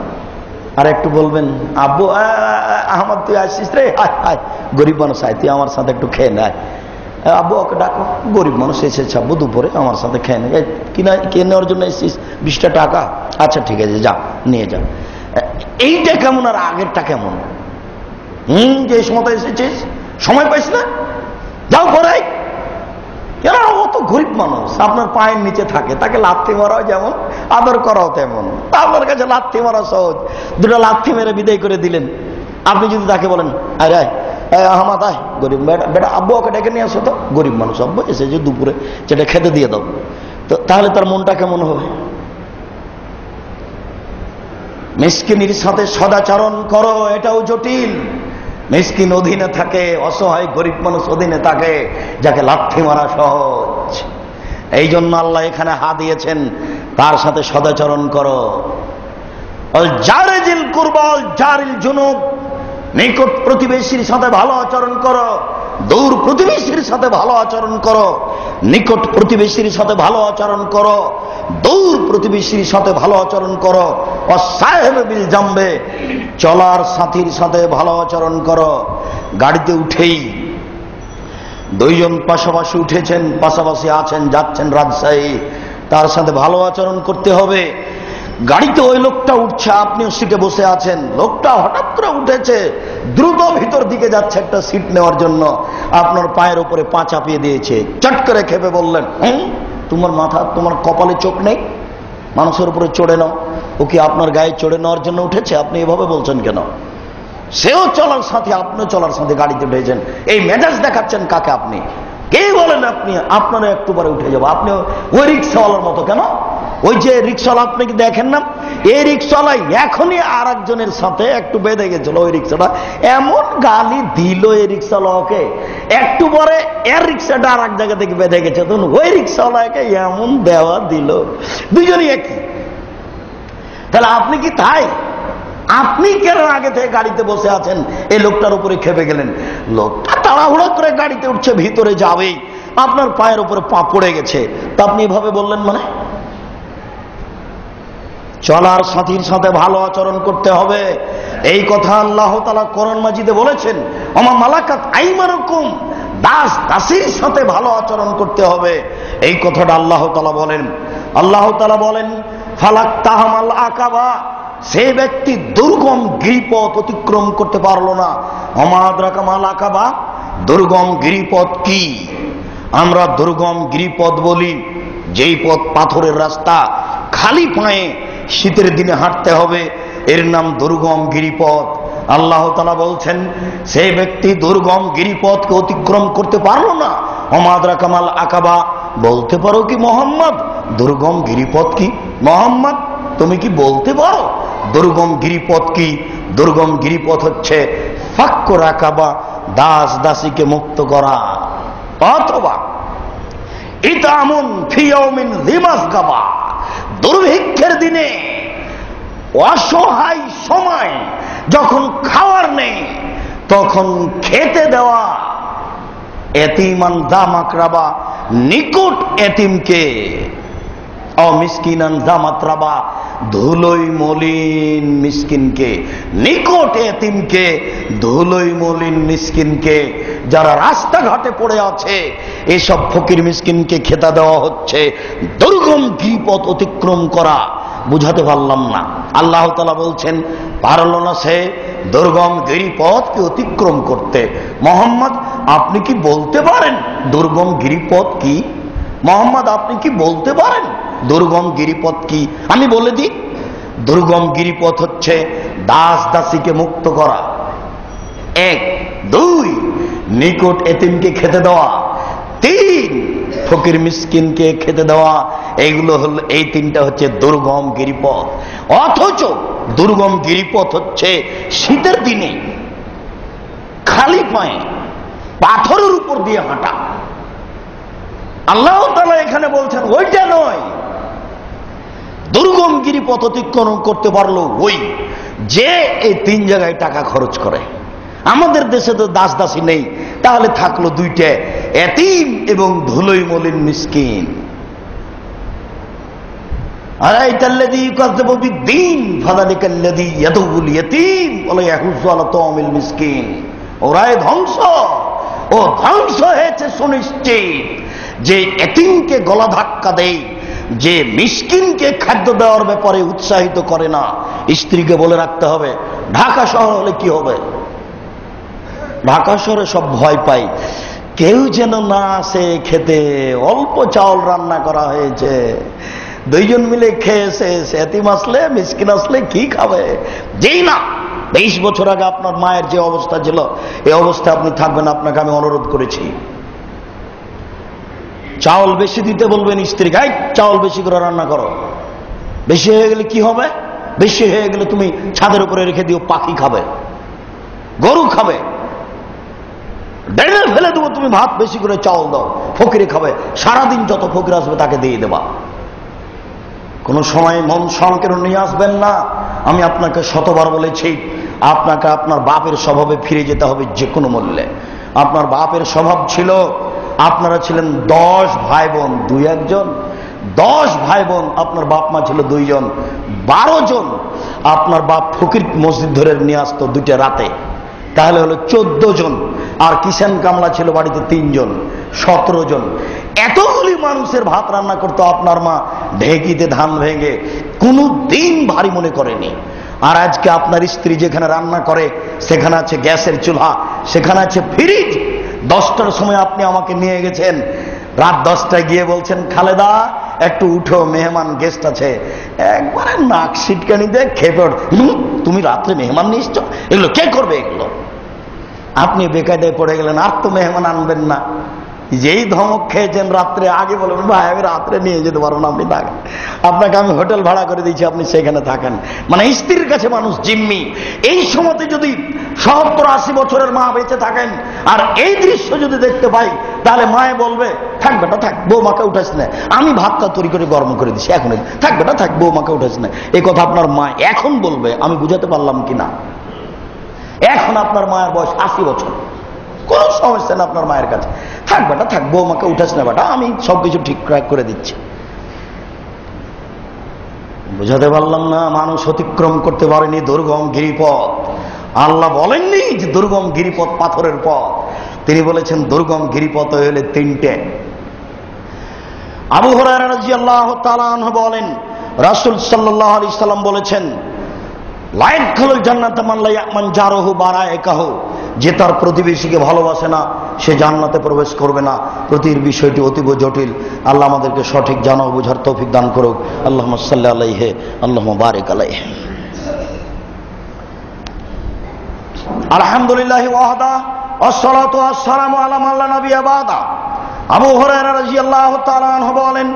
আর একটু বলবেন, আব্বু আহমদ তুই আসছিস রে, আয় আয়, গরিব মানুষ আয়, তুই আমার সাথে একটু খেয়ে নেয়। আব্বু ওকে ডাকো, গরিব মানুষ এসেছে আব্বু, দুপুরে আমার সাথে খেয়ে নেয়, কিনে নেওয়ার জন্য এসেছিস, 20টা টাকা, আচ্ছা ঠিক আছে যা নিয়ে যা। এইটা কেমন আর আগেরটা কেমন? যে সময় এসেছিস, সময় পাইস না, যাও পরে। এরা অত গরিব মানুষ, আপনার পায়ের নিচে থাকে, তাকে লাথি মারাও যেমন, আদর করাও তেমন। আপনার কাছে লাথি মারা সহজ, 2টা লাথি মেরে বিদায় করে দিলেন। আপনি যদি তাকে বলেন, আরে আহমদ আয়, গরিব বেটা, আব্বু ওকে ডেকে নিয়ে আসো তো, গরিব মানুষ আব্বু এসেছে দুপুরে, যেটা খেতে দিয়ে দাও, তো তাহলে তার মনটা কেমন হবে? মিসকিনের সাথে সদাচরণ করো, এটাও জটিল। মিসকিন অধীনে থাকে, অসহায় গরিব মানুষ অধীনে থাকে, যাকে লাথি মারা সহজ। এই জন্য আল্লাহ এখানে হা দিয়েছেন, তার সাথে সদাচরণ করো। জারিল কুরবা জারিল জুনুব, নিকট প্রতিবেশীর সাথে ভালো আচরণ করো, দূর প্রতিবেশীর সাথে ভালো আচরণ করো। নিকট প্রতিবেশীর সাথে ভালো আচরণ করো, দূর প্রতিবেশীর সাথে ভালো আচরণ করো। ওয়াসাহিবি বিল জামবে, চলার সাথীর সাথে ভালো আচরণ করো। গাড়িতে উঠেই 2 জন পাশাপাশি উঠেছেন, পাশাপাশি আছেন, যাচ্ছেন রাজশাহী, তার সাথে ভালো আচরণ করতে হবে। গাড়িতে ওই লোকটা উঠছে, আপনিও সিটে বসে আছেন, লোকটা হঠাৎ করে উঠেছে, দ্রুত ভিতর দিকে যাচ্ছে একটা সিট নেওয়ার জন্য, আপনার পায়ের উপরে পা চাপিয়ে দিয়েছে, চট করে খেপে বললেন, তোমার মাথা, তোমার কপালে চোখ নেই? মানুষের উপরে চড়ে নাও। ও কি আপনার গায়ে চড়ে নেওয়ার জন্য উঠেছে? আপনি এভাবে বলছেন কেন? সেও চলার সাথে, আপনিও চলার সাথে গাড়িতে উঠেছেন, এই মেজাজ দেখাচ্ছেন কাকে? আপনি কে বলেন? আপনি, আপনারা একটু পরে উঠে যাবো। আপনি ওই রিক্সাওয়ালার মতো কেন? ওই যে রিক্সাওয়ালা, আপনি কি দেখেন না, এই রিক্সাওয়ালাই এখনই আর একজনের সাথে একটু বেঁধে গেছিল। ওই রিক্সাটা এমন গালি দিল এই রিক্সাওয়ালাকে, একটু পরে এর রিক্সাটা আর এক জায়গা থেকে বেঁধে গেছে, তখন ওই রিক্সাওয়ালাকে এমন দেওয়া দিল, দুজনই একই। তাহলে আপনি কি তাই? আপনি কেন আগে থেকে গাড়িতে বসে আছেন, এই লোকটার উপরে খেপে গেলেন? লোকটা তাড়াহুড়ো করে গাড়িতে উঠছে, ভিতরে যাবেই, আপনার পায়ের উপরে পা পড়ে গেছে, তা আপনি এভাবে বললেন মানে? চলার সাথীর সাথে ভালো আচরণ করতে হবে, এই কথা আল্লাহ তাআলা কোরআন মাজিদে বলেছেন। ওমা মালাকাত আইমানুকুম, দাস দাসীর সাথে ভালো আচরণ করতে হবে, এই কথাটা আল্লাহ তাআলা বলেন। আল্লাহ তাআলা বলেন, ফালাক তাহামাল আকাবা সেই ব্যক্তি দুর্গম গিরিপথ অতিক্রম করতে পারলো না। অমাদ্রাকা মাল আকাবা, দুর্গম গিরিপথ কি? আমরা দুর্গম গিরিপথ বলি যেই পথ পাথরের রাস্তা, খালি পায়ে শীতের দিনে হাঁটতে হবে, এর নাম দুর্গম গিরিপথ। আল্লাহ তাআলা বলছেন সেই ব্যক্তি দুর্গম গিরিপথকে অতিক্রম করতে পারলো না। অমাদ্রাকা মাল আকাবা, বলতে পারো কি মোহাম্মদ দুর্গম গিরিপথ কি? মোহাম্মদ তুমি কি বলতে পারো দুর্গম গিরিপথ কি? দুর্গম গিরিপথ হচ্ছে ফাক্কু রাকাবা, দাস দাসীকে মুক্ত করা, অথবা ইতামুন ফি ইয়াউমিন যি মাসগাবা, দুর্ভিক্ষের দিনে অসহায় সময় যখন খাওয়ার নেই তখন খেতে দেওয়া। এতিমান দা মাকরাবা, নিকট এতিমকে, অমিসকিনান দা মাতরাবা, ধুলোই মলিন মিসকিনকে, নিকট এতিমকে, ধুলোই মলিন মিসকিনকে, যারা রাস্তাঘাটে পড়ে আছে এসব ফকির মিসকিনকে খেতা দেওয়া হচ্ছে। দুর্গম গিরিপথ অতিক্রম করা, বুঝাতে পারলাম না। আল্লাহ তাআলা বলছেন পারল না সে দুর্গম গিরিপথকে অতিক্রম করতে। মোহাম্মদ আপনি কি বলতে পারেন দুর্গম গিরিপথ কি? মোহাম্মদ আপনি কি বলতে পারেন দুর্গম গিরিপথ কি? আমি বলে দিই, দুর্গম গিরিপথ হচ্ছে দাস দাসীকে মুক্ত করা, 1, 2 নিকট এতিমকে খেতে দেওয়া, 3 ফকির মিসকিনকে খেতে দেওয়া। এইগুলো হল, এই 3টা হচ্ছে দুর্গম গিরিপথ। অথচ দুর্গম গিরিপথ হচ্ছে শীতের দিনে খালি পায়ে পাথরের উপর দিয়ে হাঁটা। আল্লাহ তাআলা এখানে বলছেন ওইটা নয়। দুর্গম গিরিপথ অতিক্রম করতে পারলো ওই যে এই 3 জায়গায় টাকা খরচ করে। আমাদের দেশে তো দাস দাসী নেই, তাহলে থাকলো 2টা, এতিম এবং ধুলোই মলিন মিসকিন। আরাইতাল্লাযী ইউকাযযিবু বিদ্দীন ফাযালিকাল্লাযী ইয়াদুল ইয়াতীম ওয়া ইয়াহুয্যু আলা তা'আমিল মিসকিন। ওরাই ধ্বংস, ও ধ্বংস হয়েছে সুনিশ্চিত যে এতিমকে গলা ধাক্কা দেয়, যে মিসকিনকে খাদ্য দেওয়ার ব্যাপারে উৎসাহিত করে না। স্ত্রীকে বলে রাখতে হবে, ঢাকা শহর হলে কি হবে, ঢাকা শহরে সব ভয় পাই, কেউ যেন না আসে খেতে, অল্প চাউল রান্না করা হয়েছে, 2 জন মিলে খেয়েছে, এতিম আসলে মিসকিন আসলে কি খাবে? যেই না 20 বছর আগে আপনার মায়ের যে অবস্থা ছিল এই অবস্থা আপনি থাকবেন, আপনাকে আমি অনুরোধ করেছি চাউল বেশি দিতে বলবেন স্ত্রীকে, এই চাউল বেশি করে রান্না করো। বেশি হয়ে গেলে কি হবে? বেশি হয়ে গেলে তুমি ছাদের উপরে রেখে দিও, পাখি খাবে, গরু খাবে, ডেলে ফেলে দেবো। তুমি ভাত বেশি করে চাউল দাও, ফকিরে খাবে, সারাদিন যত ফকির আসবে তাকে দিয়ে দেবা। কোনো সময় মন সংকীর্ণ নিয়ে আসবেন না। আমি আপনাকে শতবার বলেছি, আপনাকে আপনার বাপের স্বভাবে ফিরে যেতে হবে যে কোনো মূল্যে। আপনার বাপের স্বভাব ছিল, আপনারা ছিলেন 10 ভাই বোন, 2-1 জন, 10 ভাই বোন, আপনার বাপ মা ছিল 2 জন, 12 জন। আপনার বাপ ফকির মসজিদ ধরে নিয়ে আসতো 2টা রাতে, তাহলে হলো 14 জন। আর কিষান কামলা ছিল বাড়িতে 3 জন, 17 জন। এতগুলি মানুষের ভাত রান্না করতো আপনার মা ঢেকিতে ধান ভেঙে, কোনো দিন ভারী মনে করেনি। আর আজকে আপনার স্ত্রী যেখানে রান্না করে সেখানে আছে গ্যাসের চুলা, সেখানে আছে ফ্রিজ। 10টার সময় আপনি আমাকে নিয়ে গেছেন, রাত 10টায় গিয়ে বলছেন খালেদা একটু উঠো, মেহমান গেস্ট আছে। একবারে নাক সিটকানি দিয়ে খেপে ওঠ, তুমি রাত্রে মেহমান নিয়ে এসছো, এগুলো কে করবে? এগুলো আপনি বেকায়দায় পড়ে গেলেন, আর তো মেহমান আনবেন না। যেই ধমক খেয়েছেন রাত্রে, আগে বলবেন ভাই আমি রাত্রে নিয়ে যেতে পারবো না, আপনি থাকেন, আপনাকে আমি হোটেল ভাড়া করে দিয়েছি, আপনি সেখানে থাকেন। মানে স্ত্রীর কাছে মানুষ জিম্মি। এই সময়তে যদি 70-80 বছরের মা বেঁচে থাকেন আর এই দৃশ্য যদি দেখতে পাই, তাহলে মায়ে বলবে থাক বেটা থাক, বৌমাকে উঠাস না, আমি ভাতটা তৈরি করে গরম করে দিচ্ছি, এখন থাক বেটা থাক, বৌমাকে উঠাস না। এই কথা আপনার মা এখন বলবে, আমি বুঝাতে পারলাম কিনা? এখন আপনার মায়ের বয়স 80 বছর, কোন সমস্যা না আপনার মায়ের কাছে, থাক বেটা থাক, বৌমাকে উঠাস না বেটা, আমি সবকিছু ঠিকঠাক করে দিচ্ছি। বুঝাতে পারলাম না? মানুষ অতিক্রম করতে পারেনি দুর্গম গিরিপথ। আল্লাহ বলেননি যে দুর্গম গিরিপথ পাথরের পথ, তিনি বলেছেন দুর্গম গিরিপথ হলে 3টে। আবু হুরায়রা রাদিয়াল্লাহু তাআলা আনহু বলেন রাসূল সাল্লাল্লাহু আলাইহি সাল্লাম বলেছেন লা ইয়াদখুলুল জান্নাতা মান লা ইয়ামান জারহু বারাইকাহু, যে তার প্রতিবেশীকে ভালোবাসে না সে জান্নাতে প্রবেশ করবে না। প্রতির বিষয়টি অতীব জটিল। আল্লাহ আমাদেরকে সঠিক জানা ও বোঝার তৌফিক দান করুক। আল্লাহুম্মা সাল্লি আলাইহি আল্লাহুম্মা বারিক আলাইহি। আলহামদুলিল্লাহি ওয়াহদা ওয়াসসালাতু ওয়াসসালামু আলা মান লা নাবিয়্যা বা'দা। আবু হুরায়রা রাদিয়াল্লাহু তাআলা আনহু বলেন,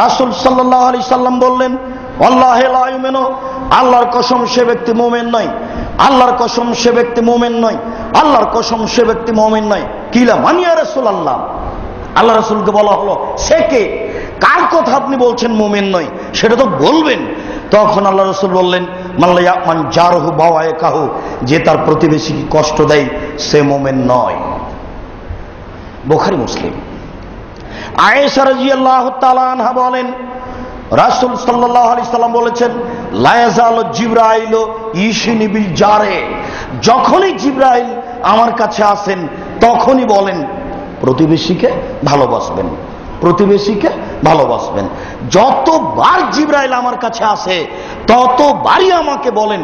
রাসূল সাল্লাল্লাহু আলাইহি সাল্লাম বললেন, ওয়াল্লাহি লা ইউমিনু, আল্লাহর কসম সে ব্যক্তি মুমিন নয়, আল্লাহর কসম সে ব্যক্তি মুমিন নয়, আল্লাহর কসম সে ব্যক্তি মুমিন নয়। কিলা মান ইয়া রাসূলুল্লাহ, আল্লাহ রাসূলকে বলা হলো সে কে, কার কথা আপনি বলছেন মুমিন নয়, সেটা তো বলবেন। তখন আল্লাহ রাসূল বললেন, মান লা ইয়ামান জারহু বাওয়াইকাহু, যে তার প্রতিবেশীকে কষ্ট দেয় সে মুমিন নয়। বুখারী মুসলিম। আয়েশা রাদিয়াল্লাহু তাআলা আনহা বলেন, রাসূল সাল্লাল্লাহু আলাইহি সাল্লাম বলেছেন, লা ইয়াজালু জিবরাইল ইশিনি বিল জারে, যখনই জিবরাইল আমার কাছে আসেন তখনই বলেন প্রতিবেশীকে ভালোবাসবেন, প্রতিবেশীকে ভালোবাসবেন। যতবার জিবরাইল আমার কাছে আসে ততবারই আমাকে বলেন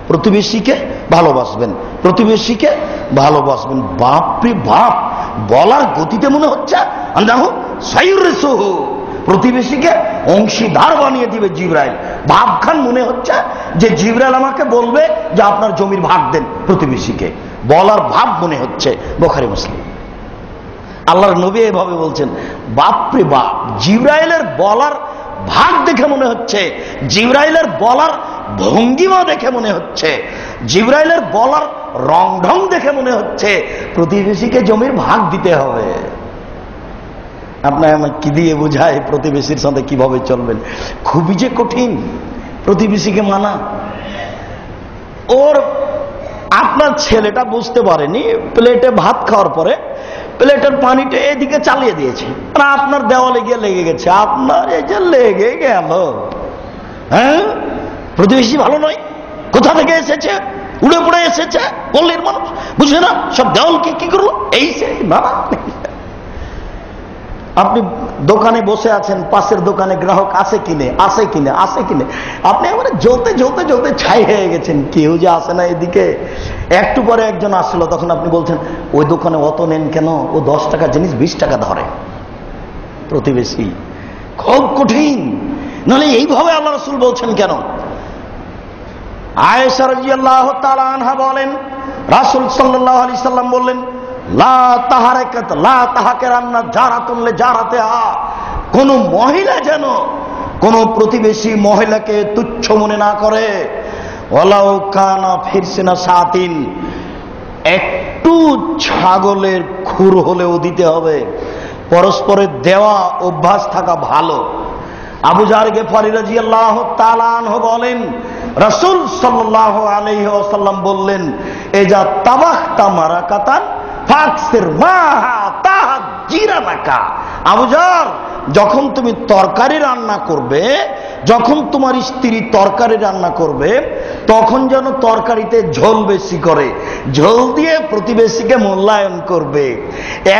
প্রতিবেশীকে ভালোবাসবেন, প্রতিবেশীকে ভালোবাসবেন। বাপরে বাপ, বলার গতিতে মনে হচ্ছে আল্লাহু সাইয়ুরসুহু, প্রতিবেশীকে অংশীদার বানিয়ে দিবে জিবরাইল। ভাবখান মনে হচ্ছে যে জিবরাইল আমাকে বলবে যে আপনার জমির ভাগ দেন প্রতিবেশীকে, বলার ভাব মনে হচ্ছে। বুখারী মুসলিম। আল্লাহর নবী এভাবে বলছেন। বাপরে বাপ, জিবরাইলের বলার ভাগ দেখে মনে হচ্ছে, জিবরাইলের বলার ভঙ্গিমা দেখে মনে হচ্ছে, জিবরাইলের বলার রং ঢং দেখে মনে হচ্ছে প্রতিবেশীকে জমির ভাগ দিতে হবে। আপনার আমার কি দিয়ে বোঝায় প্রতিবেশীর সাথে কিভাবে চলবেন? খুবই যে কঠিন প্রতিবেশীকে মানা। ওর আপনার ছেলেটা বুঝতে পারেনি, প্লেটে ভাত খাওয়ার পরে প্লেটের পানিটা এদিকে চালিয়ে দিয়েছে, আর আপনার দেওয়ালে গিয়ে লেগে গেছে। আপনার এই যে লেগে গেল, হ্যাঁ, প্রতিবেশী ভালো নয়, কোথা থেকে এসেছে, উড়ে পড়ে এসেছে, পল্লীর মানুষ বুঝে না, সব দেওয়ালকে কি করলো, এই সে না। আপনি দোকানে বসে আছেন, পাশের দোকানে গ্রাহক আসে কিনে, আসে কিনে, আসে কিনে, আপনি এবারে জ্বলতে জ্বলতে জ্বলতে ছাই হয়ে গেছেন, কেউ যে আসে না এদিকে। একটু পরে একজন আসলো, তখন আপনি বলছেন ওই দোকানে অত নেন কেন, ও 10 টাকা জিনিস 20 টাকা ধরে। প্রতিবেশী খুব কঠিন। নাহলে এইভাবে আল্লাহ রাসূল বলছেন কেন? আয়েশা রাদিয়াল্লাহু তাআলা আনহা বলেন, রাসূল সাল্লাল্লাহু আলাইহি সাল্লাম বললেন, লা তাহারাকাত লা তাহাকিরান্না জারাতুন লিজারাতিহা, কোন মহিলা যেন কোন প্রতিবেশী মহিলাকে তুচ্ছ মনে না করে। ওয়ালাউ কানা ফিরসিনা সাতিন, একটু ছাগলের খুর হলেও দিতে হবে। পরস্পরের দেওয়া অভ্যাস থাকা ভালো। আবু জার গিফারি রাদিয়াল্লাহু তাআলা আনহু বলেন, রাসূল সাল্লাল্লাহু আলাইহি ওয়াসাল্লাম বললেন, এজা তাবাখতা মারাকাতান ফাকসির মাহা তাহজিরানাকা। আবু জার, যখন তুমি তরকারি রান্না করবে, যখন তোমার স্ত্রী তরকারি রান্না করবে, তখন যেন তরকারিতে ঝোল বেশি করে, ঝোল দিয়ে প্রতিবেশীকে মূল্যায়ন করবে।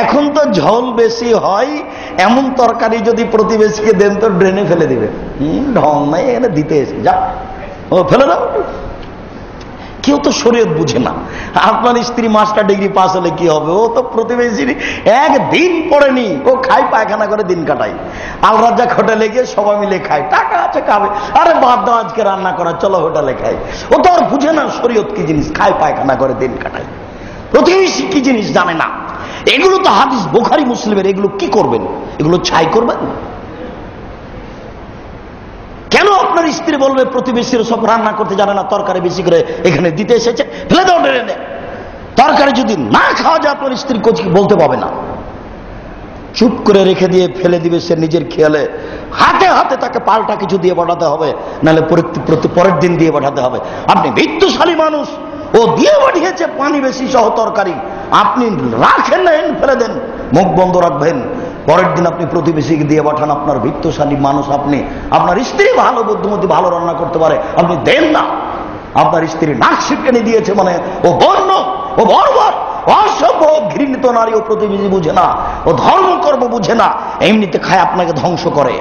এখন তো ঝোল বেশি হয় এমন তরকারি যদি প্রতিবেশীকে দেন তো ড্রেনে ফেলে দিবে। ঢং নাই, এখানে দিতে এসে যা, ও ফেলে দাও। কেউ তো শরীয়ত বুঝে না। আপনার স্ত্রী মাস্টার ডিগ্রি পাস হলে কি হবে, ও তো প্রতিবেশীর একদিন পড়েনি, ও খাই পায়খানা করে দিন কাটাই। আল রাজ্জাক হোটেলে গিয়ে সবাই মিলে খায়, টাকা আছে খাবে, আরে বাদ দাও আজকে রান্না করা, চলো হোটেলে খাই। ও তো আর বুঝে না শরীয়ত কি জিনিস, খায় পায়খানা করে দিন কাটায়। প্রতিবেশী কি জিনিস জানে না। এগুলো তো হাদিস বুখারী মুসলিমের, এগুলো কি করবেন? এগুলো ছাই করবেন কেন? আপনার স্ত্রী বলবে প্রতিবেশীর সব রান্না করতে জানে না, তরকারি বেশি করে এখানে দিতে এসেছে, ফেলে দাও ড্রেনে। তরকারি যদি না খাওয়া যায় আপনার স্ত্রী কোচকে বলতে পাবে না, চুপ করে রেখে দিয়ে ফেলে দিবে সে নিজের খেয়ালে। হাতে হাতে তাকে পাল্টা কিছু দিয়ে পাঠাতে হবে, নাহলে পরের দিন দিয়ে পাঠাতে হবে। আপনি বিত্তশালী মানুষ, ও দিয়ে পাঠিয়েছে পানি বেশি সহ তরকারি, আপনি রাখেন না, ফেলে দেন, মুখ বন্ধ রাখবেন। পরের দিন আপনি প্রতিবেশীকে দিয়ে পাঠান, আপনার বিত্তশালী মানুষ আপনি, আপনার স্ত্রী ভালো বুদ্ধিমতী, ভালো রান্না করতে পারে, আপনি দেন না। আপনার স্ত্রী নাক ছিটকানি দিয়েছে মানে ও বর্ণ, ও বর্বর, অসভ্য, ঘৃণিত নারী। ও প্রতিবেশী বুঝে না, ও ধর্মকর্ম বুঝে না, এমনিতে খায় আপনাকে ধ্বংস করে।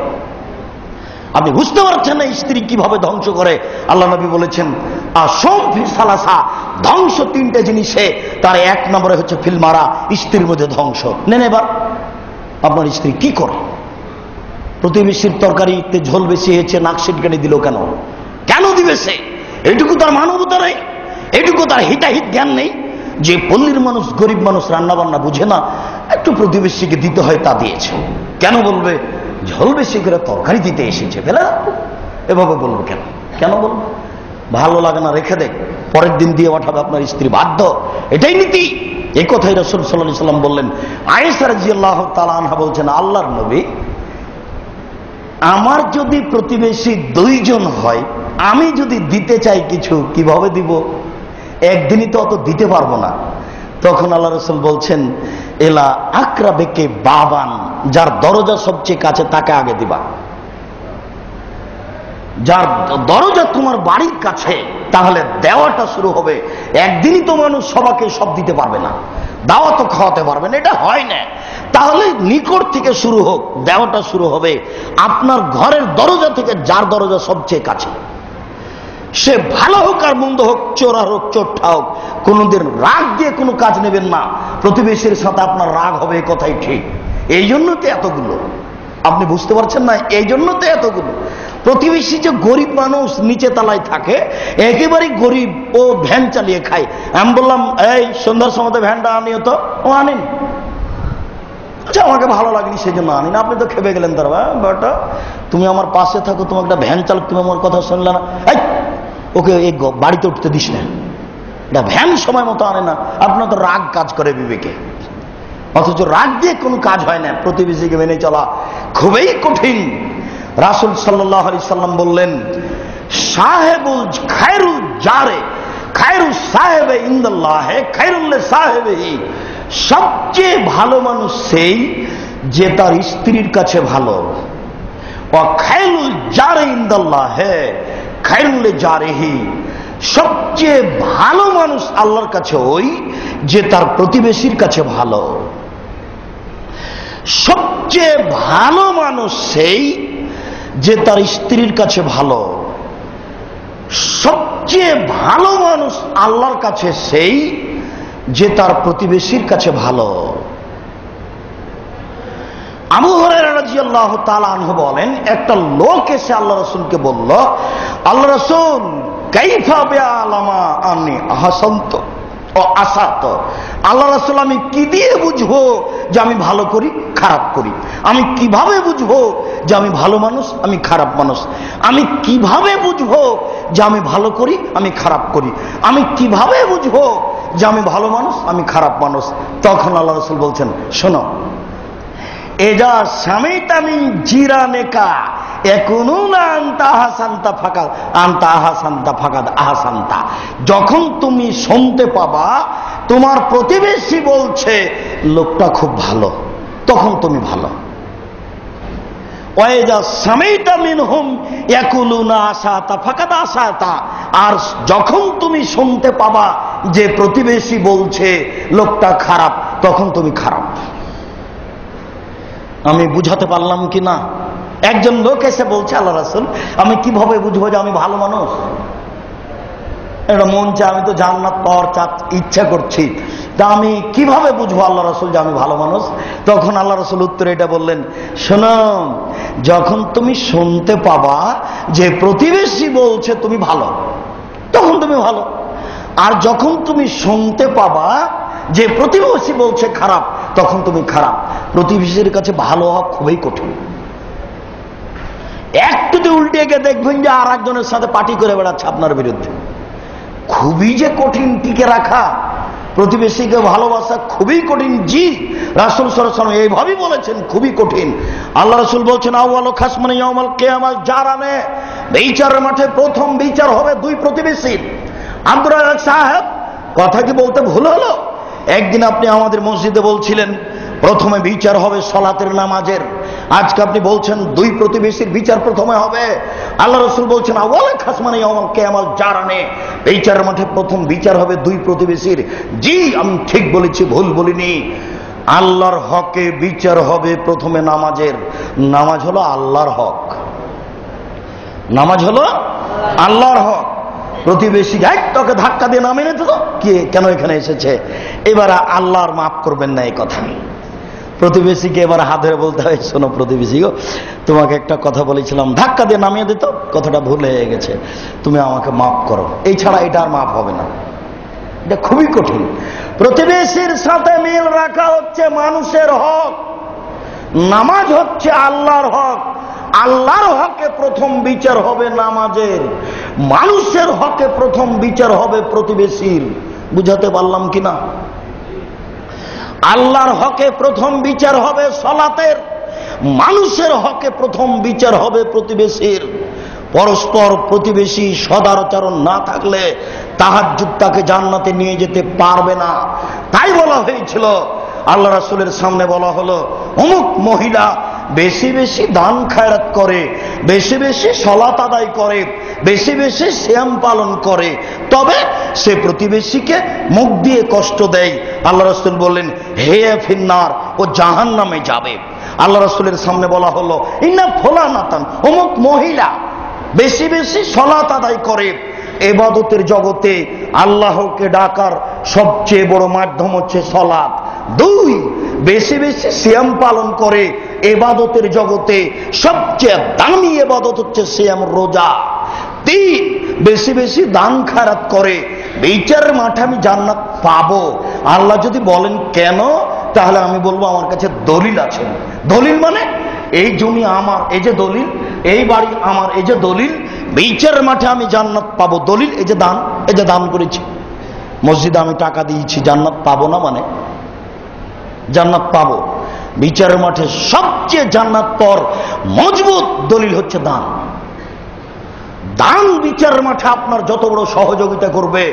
আপনি বুঝতে পারছেন না স্ত্রী কিভাবে ধ্বংস করে। আল্লাহ নবী বলেছেন আসম ফি সালাসা, ধ্বংস তিনটে জিনিসে, তার এক নম্বরে হচ্ছে ফিল মারা, স্ত্রীর মধ্যে ধ্বংস। নেন এবার আপনার স্ত্রী কি করে? প্রতিবেশীর তরকারিতে ঝোল বেশি হয়েছে, নাক সিটকানি দিল কেন? কেন দিবে সে? এইটুকু তার মানবতা নেই, এইটুকু তার হিতাহিত জ্ঞান নেই যে পল্লীর মানুষ, গরিব মানুষ রান্না বান্না বুঝে না, একটু প্রতিবেশীকে দিতে হয় তা দিয়েছে। কেন বলবে ঝোল বেশি করে তরকারি দিতে এসেছে? ফেলে এভাবে বলবো কেন? কেন বলবো? ভালো লাগে না রেখে দেখ, পরের দিন দিয়ে পাঠাবে আপনার স্ত্রী, বাধ্য। এটাই নীতি। এই কথাই রাসূল সাল্লাল্লাহু আলাইহি সাল্লাম বললেন। আয়েশা রাদিয়াল্লাহু তাআলা আনহা বলছেন, আল্লাহর নবী, আমার যদি প্রতিবেশী 2 জন হয়, আমি যদি দিতে চাই কিছু, কিভাবে দিব? একদিনই তো অত দিতে পারবো না। তখন আল্লাহ রাসূল বলছেন, এলা আকরাবেকে বাবান, যার দরজা সবচেয়ে কাছে তাকে আগে দিবা। যার দরজা তোমার বাড়ির কাছে, তাহলে দেওয়াটা শুরু হবে। একদিনই তো মানুষ সবাইকে সব দিতে পারবে না, দাওয়া তো খাওয়াতে পারবে না, এটা হয় না। তাহলে নিকট থেকে শুরু হোক, দেওয়াটা শুরু হবে আপনার ঘরের দরজা থেকে, যার দরজা সবচেয়ে কাছে। সে ভালো হোক আর মন্দ হোক, চোরা হোক চোরটা হোক, কোনোদিন রাগ দিয়ে কোনো কাজ নেবেন না। প্রতিবেশীর সাথে আপনার রাগ হবে, এই কথাই ঠিক। এই জন্য তো এতগুলো, আপনি বুঝতে পারছেন না, এই জন্য তো এতগুলো। প্রতিবেশী যে গরিব মানুষ, নিচে তলায় থাকে, একেবারেই গরিব, ও ভ্যান চালিয়ে খায়। আমি বললাম, এই সন্ধ্যার সময় ভ্যানটা আনিও তো, ও আনেন। আচ্ছা, আমাকে ভালো লাগেনি সেই জন্য আনি না। আপনি তো খেপে গেলেন, তার বেটা তুমি আমার পাশে থাকো, তোমার একটা ভ্যান চালক, তুমি আমার কথা শুনলে না, এই ওকে এই বাড়িতে উঠতে দিস না, এটা ভ্যান সময় মতো আনে না। আপনার তো রাগ কাজ করে বিবেকে, অথচ রাগ দিয়ে কোনো কাজ হয় না। প্রতিবেশীকে মেনে চলা খুবই কঠিন। রাসূল সাল্লাল্লাহু আলাইহি সাল্লাম বললেন, সাহেবুল খায়রুল জারে খায়রুস সাহেবে ইনদাল্লাহ খায়রুল লিসাহিবিহি, সবচেয়ে ভালো মানুষ সেই যে তার স্ত্রীর কাছে ভালো। ওয়া খায়রুল জারে ইনদাল্লাহ খায়রুল লিজারিহি, সবচেয়ে ভালো মানুষ আল্লাহর কাছে ওই যে তার প্রতিবেশীর কাছে ভালো। সবচেয়ে ভালো মানুষ সেই যে তার স্ত্রীর কাছে ভালো। সবচেয়ে ভালো মানুষ আল্লাহর কাছে সেই যে তার প্রতিবেশীর কাছে ভালো। আবু হুরায়রা রাদিয়াল্লাহু তাআলা আনহু বলেন, একটা লোক এসে আল্লাহ রাসূলকে বলল, আল্লাহ রাসূল, কাইফা বিআলামা আন্নী আহসানতু ও আসাতু, আল্লাহ রাসূল, আমি কি দিয়ে বুঝবো যে আমি ভালো করি খারাপ করি? আমি কিভাবে বুঝবো যে আমি ভালো মানুষ আমি খারাপ মানুষ? আমি কিভাবে বুঝবো যে আমি ভালো করি আমি খারাপ করি? আমি কিভাবে বুঝবো যে আমি ভালো মানুষ আমি খারাপ মানুষ? তখন আল্লাহ রাসূল বলছেন, শোনো, এজা সামিতা মিন জিরানিকা ইয়াকুনুনা আনতা আহসানতা ফাকাদ আনতা আহসানতা ফাকাদ আহসানতা, যখন তুমি শুনতে পাবা তোমার প্রতিবেশী বলছে লোকটা খুব ভালো, তখন তুমি ভালো। ওয়াইজা সামিতা মিনহুম ইয়াকুলুনা আসাতা ফাকাদ আসাতা, আর যখন তুমি শুনতে পাবা যে প্রতিবেশী বলছে লোকটা খারাপ, তখন তুমি খারাপ। আমি বুঝাতে পারলাম কি না? একজন লোক এসে বলছে, আল্লাহ রাসূল, আমি কিভাবে বুঝবো যে আমি ভালো মানুষ? এটা মন চায়, আমি তো জান্নাত পাওয়ার ইচ্ছা করছি, তা আমি কিভাবে বুঝবো আল্লাহ রাসূল যে আমি ভালো মানুষ? তখন আল্লাহ রাসূল উত্তরে এটা বললেন, শোনো, যখন তুমি শুনতে পাবা যে প্রতিবেশী বলছে তুমি ভালো, তখন তুমি ভালো। আর যখন তুমি শুনতে পাবা যে প্রতিবেশী বলছে খারাপ, তখন তুমি খারাপ। প্রতিবেশীর কাছে ভালো হওয়া খুবই কঠিন। একটু উল্টে গিয়ে দেখবেন যে আর একজনের সাথে পার্টি করে বেড়াচ্ছে আপনার বিরুদ্ধে। খুবই যে কঠিন টিকে রাখা, প্রতিবেশীকে ভালোবাসা খুবই কঠিন। জি, রাসূল সাল্লাল্লাহু আলাইহি ওয়াসাল্লাম এইভাবেই বলেছেন, খুবই কঠিন। আল্লাহ রাসূল বলছেন, আউয়ালু খাসমানি ইয়াউমাল কিয়ামাহ জারানে, বিচারের মাঠে প্রথম বিচার হবে 2 প্রতিবেশীর। আব্দুর রাজ্জাক সাহেব, কথা কি বলতে ভুল হলো? একদিন আপনি আমাদের মসজিদে বলছিলেন প্রথমে বিচার হবে সালাতের নামাজের, আজকে আপনি বলছেন 2 প্রতিবেশীর বিচার প্রথমে হবে। আল্লাহ রাসূল বলছেন, আউয়ালু খাসমানি ইয়াউমাল কিয়ামাহ জারানে, বিচারের মাঠে প্রথম বিচার হবে 2 প্রতিবেশীর। জি, আমি ঠিক বলেছি, ভুল বলিনি। আল্লাহর হকে বিচার হবে প্রথমে নামাজের। নামাজ হলো আল্লাহর হক। নামাজ হলো আল্লাহর হক। প্রতিবেশী তোকে ধাক্কা দিয়ে নামিয়ে নিত তো কে কেন এখানে এসেছে, এবার আল্লাহর মাফ করবেন না এই কথা। প্রতিবেশীকে এবার হাত ধরে বলতে হয়, শোনো প্রতিবেশী গো, তোমাকে একটা কথা বলেছিলাম, ধাক্কা দিয়ে নামিয়ে দিত, কথাটা ভুল হয়ে গেছে, তুমি আমাকে মাফ করো। এই ছাড়া এটা আর মাফ হবে না। এটা খুবই কঠিন। প্রতিবেশীর সাথে মিল রাখা হচ্ছে মানুষের হক, নামাজ হচ্ছে আল্লাহর হক। আল্লাহর হকে প্রথম বিচার হবে নামাজের, মানুষের হকে প্রথম বিচার হবে প্রতিবেশীর। বুঝাতে পারলাম কিনা? আল্লাহর হকে প্রথম বিচার হবে সলাতের, মানুষের হকে প্রথম বিচার হবে প্রতিবেশীর। পরস্পর প্রতিবেশী সদাচরণ না থাকলে তাহাজ্জুদ তাকে জান্নাতে নিয়ে যেতে পারবে না। তাই বলা হয়েছিল, আল্লাহ রাসূলের সামনে বলা হলো, অমুক মহিলা বেশি বেশি দান খায়রাত করে, বেশি বেশি সালাত আদায় করে, বেশি বেশি সিয়াম পালন করে, তবে সে প্রতিবেশীকে মুখ দিয়ে কষ্ট দেয়। আল্লাহ রাসূল বললেন, হে ফিন্নার, ও জাহান্নামে যাবে। আল্লাহ রাসূলের সামনে বলা হলো, ইন্না ফুলানাতান, অমুক মহিলা বেশি বেশি সালাত আদায় করে। ইবাদতের জগতে আল্লাহকে ডাকার সবচেয়ে বড় মাধ্যম হচ্ছে সালাত। 2, বেশি বেশি সিয়াম পালন করে। ইবাদতের জগতে সবচেয়ে দামি ইবাদত হচ্ছে সিয়াম, রোজা। 3, বেশি বেশি দান খায়রাত করে। বিচারের মাঠে আমি জান্নাত পাবো। আল্লাহ যদি বলেন কেন, তাহলে আমি বলবো আমার কাছে দলিল আছে। দলিল মানে এই জমি আমার, এই যে দলিল, এই বাড়ি আমার, এই যে দলিল, বিচারের মাঠে আমি জান্নাত পাবো। দলিল এই যে দান, এই যে দান করেছি, মসজিদে আমি টাকা দিয়েছি, জান্নাত পাবো না? মানে জান্নাত পাবো। বিচারের মাঠে সবচেয়ে জান্নাত পর মজবুত দলিল হচ্ছে দান। দান বিচারের মাঠে আপনার যত বড় সহযোগিতা করবে,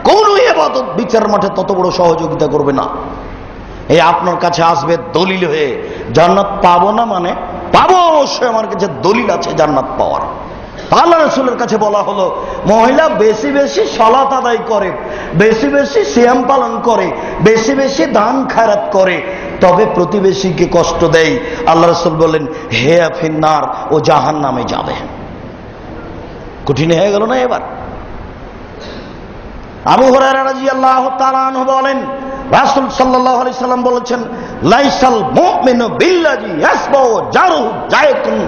কোন ইবাদত বিচারের মাঠে তত বড় সহযোগিতা করবে না। এই আপনার কাছে আসবে দলিল হয়ে, জান্নাত পাবো না? মানে পাবো, অবশ্যই আমার কাছে দলিল আছে জান্নাত পাওয়ার। আল্লাহ রাসূলের কাছে বলা হলো, মহিলা বেশি বেশি সালাত আদায় করে, বেশি বেশি সিয়াম পালন করে, বেশি বেশি দান খায়রাত করে, তবে প্রতিবেশীকে কষ্ট দেয়। আল্লাহ রাসূল বললেন, হে ফিন্নার, ও জাহান্নামে যাবে। কঠিন হয়ে গেল না? এবার আবু হুরায়রা রাদিয়াল্লাহু তাআলা আনহু বলেন, রাসূল সাল্লাল্লাহু আলাইহি সাল্লাম বলেছেন, লাইসাল মুমিনু বিল্লাযী ইয়াসবাউ জারহু জায়কুন।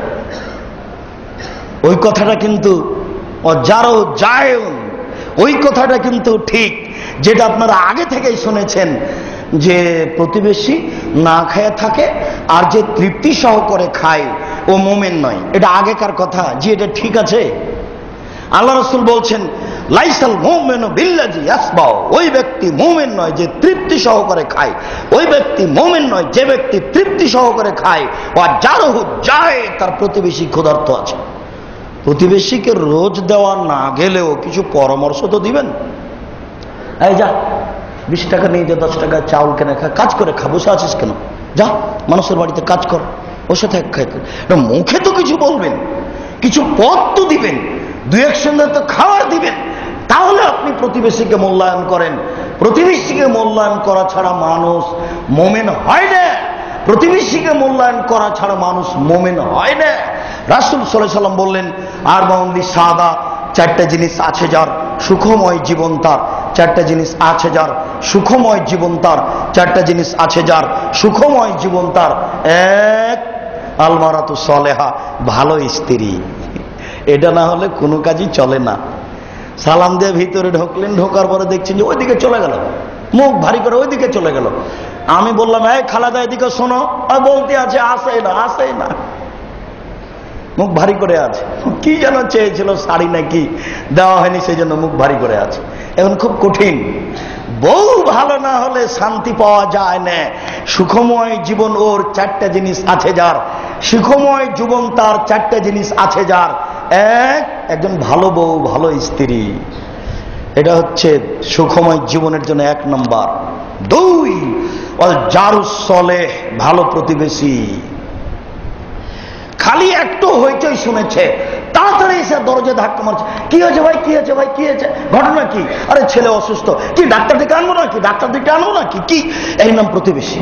ওই কথাটা কিন্তু জারহু জায়ুন, ওই কথাটা কিন্তু ঠিক, যেটা আপনারা আগে থেকেই শুনেছেন, যে প্রতিবেশী না খেয়ে থাকে আর যে তৃপ্তি সহকারে খায় ও মুমিন নয়। এটা আগেকার কথা, যে এটা ঠিক আছে? আল্লাহ রাসূল বলছেন, লাইসাল মুমিনু বিল্লাযী ইয়াসবাউ, ওই ব্যক্তি মুমিন নয় যে তৃপ্তি সহকারে খায়, ওই ব্যক্তি মুমিন নয় যে ব্যক্তি তৃপ্তি সহকারে খায়। ওয়া জারহু যায়, তার প্রতিবেশী ক্ষুধার্ত আছে। প্রতিবেশীকে রোজ দেওয়া না গেলেও কিছু পরামর্শ তো দিবেন। এই যা 20 টাকা নিয়ে যা, 10 টাকা চাউল কিনে খা, কাজ করে খা, বসে আছিস কেন? যা মানুষের বাড়িতে কাজ কর, বসে থাক, খাই। মুখে তো কিছু বলবেন, কিছু পথ তো দিবেন, 2-1 সঙ্গে তো খাবার দিবেন, তাহলে আপনি প্রতিবেশীকে মূল্যায়ন করেন। প্রতিবেশীকে মূল্যায়ন করা ছাড়া মানুষ মুমিন হয় না। প্রতিবেশীকে মূল্যায়ন করা ছাড়া মানুষ মুমিন হয় না। রাসূল সাল্লাল্লাহু আলাইহি সাল্লাম বললেন, আর মাউন্দি সাদা, 4টা জিনিস আছে যার, সুখময় জীবন তার। 4টা জিনিস আছে যার, সুখময় জীবন তার। 4টা জিনিস আছে যার, সুখময় জীবন তার। 1, আলমারাতু সালেহা, ভালো স্ত্রী। এটা না হলে কোনো কাজই চলে না। সালাম দিয়ে ভিতরে ঢুকলেন, ঢোকার পরে দেখছেন যে ওইদিকে চলে গেল, মুখ ভারী করে ওইদিকে চলে গেল। আমি বললাম, এই খালাদা এদিকে শোনো, আর বলতে আছে আসে না, আসে না, মুখ ভারী করে আছে। কি যেন চেয়েছিল, শাড়ি নাকি দেওয়া হয়নি, সেই জন্য মুখ ভারী করে আছে। এখন খুব কঠিন। বউ ভালো না হলে শান্তি পাওয়া যায় না। সুখময় জীবন ওর, 4টা জিনিস আছে যার, সুখময় জীবন তার, 4টা জিনিস আছে যার। 1, একজন ভালো বউ, ভালো স্ত্রী, এটা হচ্ছে সুখময় জীবনের জন্য 1 নম্বর। 2, ওয়াল জারুস সালেহ, ভালো প্রতিবেশী। খালি একটু হইচই শুনেছে, তাড়াতাড়ি এসে দরজা ধাক্কা মারছে, কি হয়েছে ভাই, কি হয়েছে ভাই, কি হয়েছে, ঘটনা কি? আরে ছেলে অসুস্থ, কি ডাক্তার দিকে আনবো নাকি, ডাক্তার দিকে আনবো নাকি, কি? এই নাম প্রতিবেশী।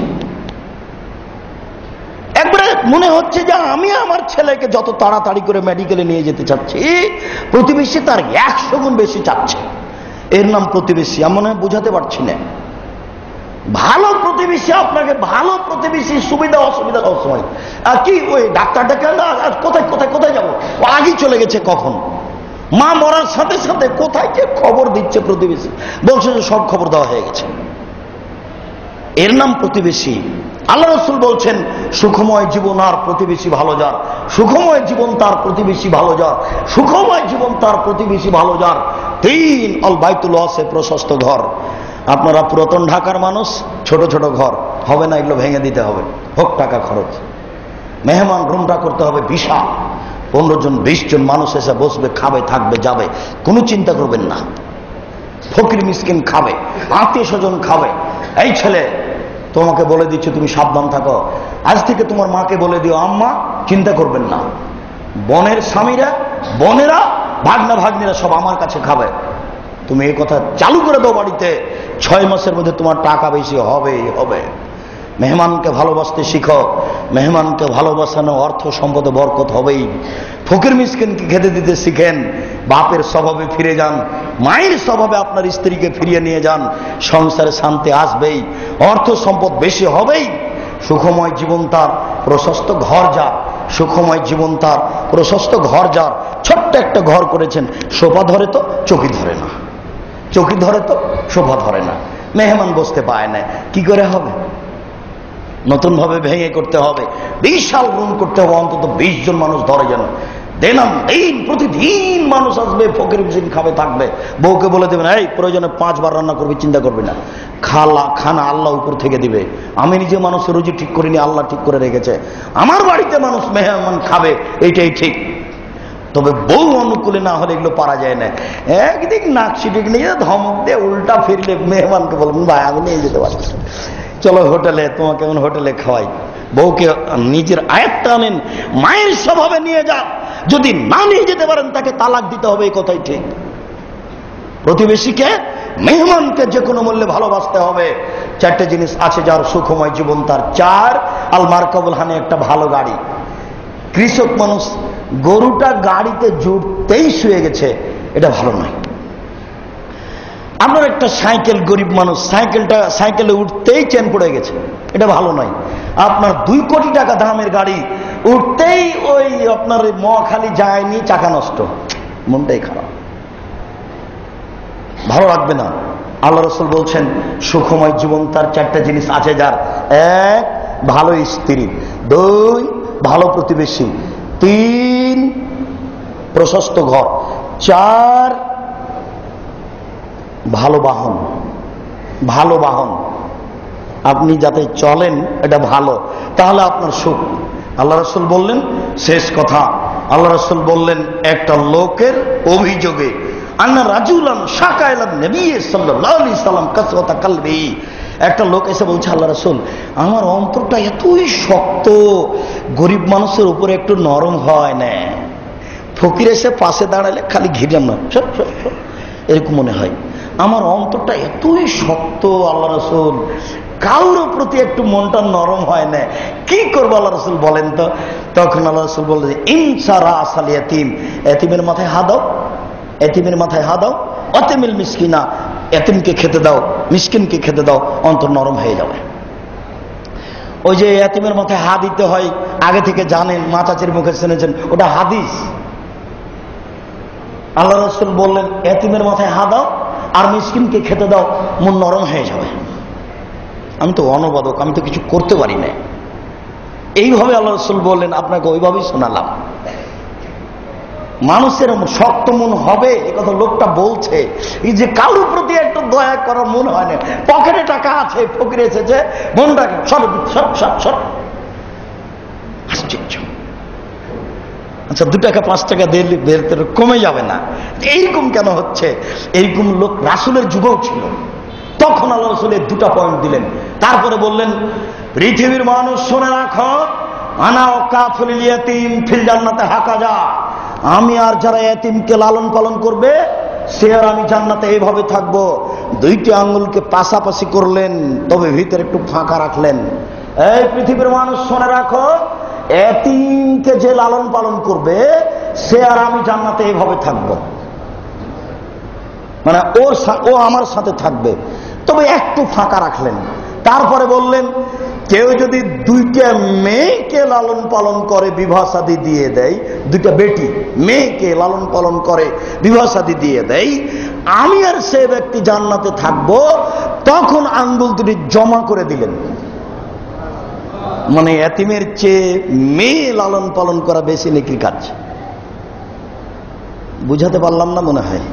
একবারে মনে হচ্ছে যে আমি আমার ছেলেকে যত তাড়াতাড়ি করে মেডিকেলে নিয়ে যেতে চাচ্ছি, প্রতিবেশী তার 100 গুণ বেশি চাচ্ছে। এর নাম প্রতিবেশী। আমি মনে হয় বুঝাতে পারছি না। ভালো প্রতিবেশী আপনাকে, ভালো প্রতিবেশী সুবিধা অসুবিধা সবসময় কি ওই ডাক্তারটা কেন কোথায় কোথায় কোথায় যাবো, ও আগেই চলে গেছে কখন, মা মরার সাথে সাথে কোথায় কে খবর দিচ্ছে প্রতিবেশী, বলছে যে সব খবর দেওয়া হয়ে গেছে। এর নাম প্রতিবেশী। আল্লাহ রাসূল বলছেন সুখময় জীবন আর প্রতিবেশী ভালো যার, সুখময় জীবন তার প্রতিবেশী ভালো যার, সুখময় জীবন তার প্রতিবেশী ভালো যার। 3 আল বাইতুল ওয়াসে প্রশস্ত ঘর। আপনারা পুরাতন ঢাকার মানুষ, ছোট ছোট ঘর হবে না, এগুলো ভেঙে দিতে হবে, হোক টাকা খরচ। মেহমান রুমটা করতে হবে বিশাল, 15 জন 20 জন মানুষ এসে বসবে, খাবে, থাকবে, যাবে, কোনো চিন্তা করবেন না। ফকির মিসকিন খাবে, আত্মীয় স্বজন খাবে। এই ছেলে তোমাকে বলে দিচ্ছি তুমি সাবধান থাকো, আজ থেকে তোমার মাকে বলে দিও আম্মা চিন্তা করবেন না, বোনের স্বামীরা, বোনেরা, ভাগনা ভাগ্নিরা সব আমার কাছে খাবে। তুমি এই কথা চালু করে দাও বাড়িতে, 6 মাসের মধ্যে তোমার টাকা বেশি হবেই হবে। মেহমানকে ভালোবাসতে শিখো, মেহমানকে ভালোবাসানো অর্থ সম্পদে বরকত হবেই। ফকির মিসকিনকে খেতে দিতে শিখেন, বাপের স্বভাবে ফিরে যান, মায়ের স্বভাবে আপনার স্ত্রীকে ফিরিয়ে নিয়ে যান, সংসারে শান্তি আসবেই, অর্থ সম্পদ বেশি হবেই। সুখময় জীবন তার, প্রশস্ত ঘর যার, সুখময় জীবন তার, প্রশস্ত ঘর যার। ছোট্ট একটা ঘর করেছেন, সোফা ধরে তো চৌকি ধরে না, চৌকি ধরে তো সোফা ধরে না, মেহমান বসতে পায় না, কি করে হবে? নতুন ভাবে ভেঙে করতে হবে, বিশাল রুম করতে হবে, অন্তত 20 জন মানুষ ধরে যেন। দিন প্রতিদিন মানুষ আসবে, ফকির মিসকিন খাবে, থাকবে। বউকে বলে দেবেন এই প্রয়োজনে 5 বার রান্না করবি, চিন্তা করবি না, খানা আল্লাহ উপর থেকে দিবে। আমি নিজে মানুষের রুজি ঠিক করিনি, আল্লাহ ঠিক করে রেখেছে। আমার বাড়িতে মানুষ মেহমান খাবে, এইটাই ঠিক। তবে বউ অনুকূলে না হলে এগুলো পারা যায় না। একদিক নাকশিটিক নিয়ে ধমক দিয়ে উল্টা ফিরলে মেহমানকে বলবেন ভাই আমি নিয়ে যেতে পারছি, চলো হোটেলে, তোমাকে এখন হোটেলে খাওয়াই। বউকে নিজের আয়ত্তে আনেন, মায়ের স্বভাবে নিয়ে যান। যদি না নিয়ে যেতে পারেন তাকে তালাক দিতে হবে, এই কথাই ঠিক। প্রতিবেশীকে, মেহমানকে যে কোনো মূল্যে ভালোবাসতে হবে। 4টে জিনিস আছে যার সুখময় জীবন তার। 4 আল মারকাবুল হানি, একটা ভালো গাড়ি। কৃষক মানুষ গরুটা গাড়িতে জুড়তেই শুয়ে গেছে, এটা ভালো নয়। আপনার একটা সাইকেল, গরিব মানুষ সাইকেলে উঠতেই চেন পড়ে গেছে, এটা ভালো নয়। আপনার 2 কোটি টাকা দামের গাড়ি, উঠতেই ওই আপনার মহাখালী যায়নি, চাকা নষ্ট, মনটাই খারাপ, ভালো লাগবে না। আল্লাহ রাসূল বলছেন সুখময় জীবন তার 4টে জিনিস আছে যার। 1 ভালো স্ত্রী, 2 ভালো প্রতিবেশী, 3 প্রশস্ত ঘর, 4 ভালো বাহন। ভালো বাহন আপনি যাতে চলেন, এটা ভালো, তাহলে আপনার সুখ। আল্লাহ রাসূল বললেন, শেষ কথা, আল্লাহ রাসূল বললেন একটা লোকের অভিযোগে আন্না রাজুলান শাকাইলান নবী সাল্লাল্লাহু আলাইহি সাল্লাম কাসওয়াতা কলবি, একটা লোক এসে বলছে আল্লাহ রাসূল আমার অন্তরটা এতই শক্ত, গরিব মানুষের উপরে একটু নরম হয় না। ফকির এসে পাশে দাঁড়ালে খালি ঘিরাম না, এরকম মনে হয়। আমার অন্তরটা এতই শক্ত আল্লাহ রাসূল, কারোর প্রতি একটু মনটা নরম হয় না, কি করবো আল্লাহ রাসূল বলেন তো? তখন আল্লাহ রাসূল বললেন ইনসারা আসাল ইয়াতিম, এতিমের মাথায় হাত দাও, এতিমের মাথায় হাত দাও, অতিমিল মিসকিনা, এতিমকে খেতে দাও, মিসকিনকে খেতে দাও, অন্তর নরম হয়ে যাবে। ওই যে এতিমের মাথায় হাত দিতে হয় আগে থেকে জানেন, মা চাচির মুখে শুনেছেন, ওটা হাদিস। আল্লাহ রাসূল বললেন এতিমের মাথায় হাত দাও আর মিসকিনকে খেতে দাও, মন নরম হয়ে যাবে। আমি তো অনুবাদক, আমি তো কিছু করতে পারি না, এইভাবে আল্লাহ রাসূল বললেন, আপনাকে ওইভাবেই শোনালাম। মানুষের শক্ত মন হবে এ কথা লোকটা বলছে, এই যে কারোর প্রতি একটু দয়া করার মন হয় না। পকেটে টাকা আছে, ফকির এসেছে, মনটা সব আশ্চর্য। আচ্ছা 2 টাকা 5 টাকা দিলে কমে যাবে না, এইরকম কেন হচ্ছে? এইরকম লোক রাসূলের যুগেও ছিল। তখন আল্লাহ রাসূল 2টা পয়েন্ট দিলেন, তারপরে বললেন পৃথিবীর মানুষ শুনে রাখো, আনা ওয়াকাফুল ইয়াতীম ফিল জান্নাতে হাকাজা, আমি আর যারা এতিমকে লালন পালন করবে সে আর আমি জান্নাতে এইভাবে থাকবো। 2টি আঙ্গুলকে পাশাপাশি করলেন, তবে ভিতরে একটু ফাঁকা রাখলেন। এই পৃথিবীর মানুষ শুনে রাখো, এতিমকে যে লালন পালন করবে সে আর আমি জান্নাতে এইভাবে থাকবো, মানে ও আমার সাথে থাকবে, তবে একটু ফাঁকা রাখলেন। তারপরে বললেন কেউ যদি দুইটা মেয়েকে লালন পালন করে বিবাহ শাদী দিয়ে দেয়, দুইটা বেটি মেয়েকে লালন পালন করে বিবাহ শাদী দিয়ে দেয়, আমি আর সে ব্যক্তি জান্নাতে থাকবো। তখন আঙ্গুল দুটি জমা করে দিলেন। মানে এতিমের চেয়ে মেয়ে লালন পালন করা বেশি নেকির কাজ। বুঝাতে পারলাম না মনে হয়?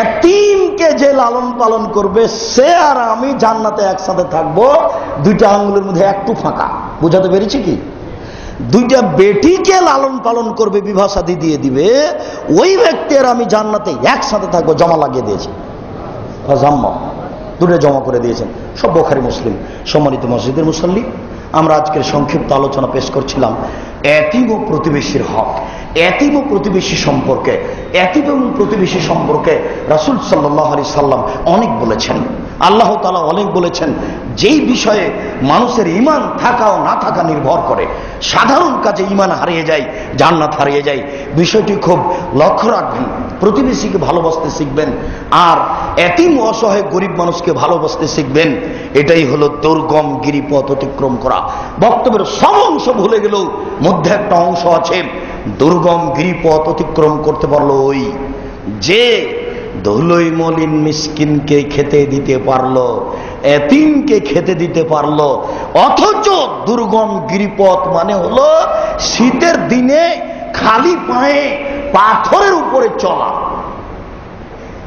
এতিমকে যে লালন পালন করবে সে আর আমি জান্নাতে একসাথে থাকবো, দুইটা আঙ্গুলের মধ্যে একটু ফাঁকা। বুঝাতে পেরেছি কি? দুইটা বেটিকে লালন পালন করবে বিবাহ শাদী দিয়ে দিবে, ওই ব্যক্তি আর আমি জান্নাতে একসাথে থাকবো। জমা লাগিয়ে দিয়েছে, দুটো জমা করে দিয়েছেন। সব বুখারী মুসলিম। সম্মানিত মসজিদের মুসল্লি, আমরা আজকের সংক্ষিপ্ত আলোচনা পেশ করছিলাম এতিম ও প্রতিবেশীর হক। এতিম ও প্রতিবেশী সম্পর্কে, এতিম এবং প্রতিবেশী সম্পর্কে রাসূল সাল্লাল্লাহু আলাইহি সাল্লাম অনেক বলেছেন, আল্লাহ তাআলা অনেক বলেছেন। যেই বিষয়ে মানুষের ঈমান থাকা ও না থাকা নির্ভর করে, সাধারণ কাজে ঈমান হারিয়ে যায়, জান্নাত হারিয়ে যায়। বিষয়টি খুব লক্ষ্য রাখবেন। প্রতিবেশীকে ভালোবাসতে শিখবেন, আর এতিম অসহায় গরিব মানুষকে ভালোবাসতে শিখবেন। এটাই হলো দুর্গম গিরিপথ অতিক্রম করা। বক্তব্যের সব অংশ ভুলে গেলেও মধ্যে একটা অংশ আছে। দুর্গম গিরিপথ অতিক্রম করতে পারলো ওই যে ধুলোই মলিন মিসকিনকে খেতে দিতে পারলো, এতিমকে খেতে দিতে পারলো। অথচ দুর্গম গিরিপথ মানে হলো শীতের দিনে খালি পায়ে পাথরের উপরে চলা।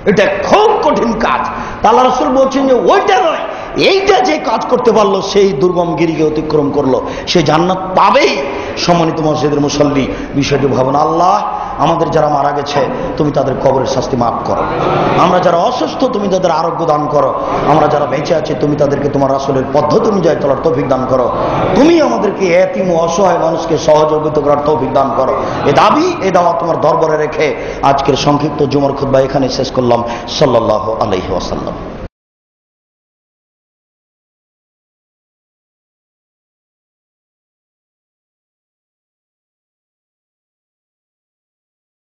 এটা খুব কঠিন কাজ। আল্লাহ রাসূল বলছেন যে ওইটা নয়, এইটা যে কাজ করতে পারলো সেই দুর্গম গিরিকে অতিক্রম করলো, সে জান্নাত পাবেই। সম্মানিত মসজিদের মুসল্লি, বিষয়টি ভাবুন। আল্লাহ, আমাদের যারা মারা গেছে তুমি তাদের কবরের শাস্তি মাফ করো। আমরা যারা অসুস্থ তুমি তাদের আরোগ্য দান করো। আমরা যারা বেঁচে আছি তুমি তাদেরকে তোমার রাসূলের পদ্ধতি অনুযায়ী চলার তৌফিক দান করো। তুমি আমাদেরকে এতিম ও অসহায় মানুষকে সহযোগিতা করার তৌফিক দান করো। এ দাবি, এ দাওয়া তোমার দরবারে রেখে আজকের সংক্ষিপ্ত জুমার খুতবা এখানে শেষ করলাম। সাল্লাল্লাহু আলাইহি ওয়াসাল্লাম।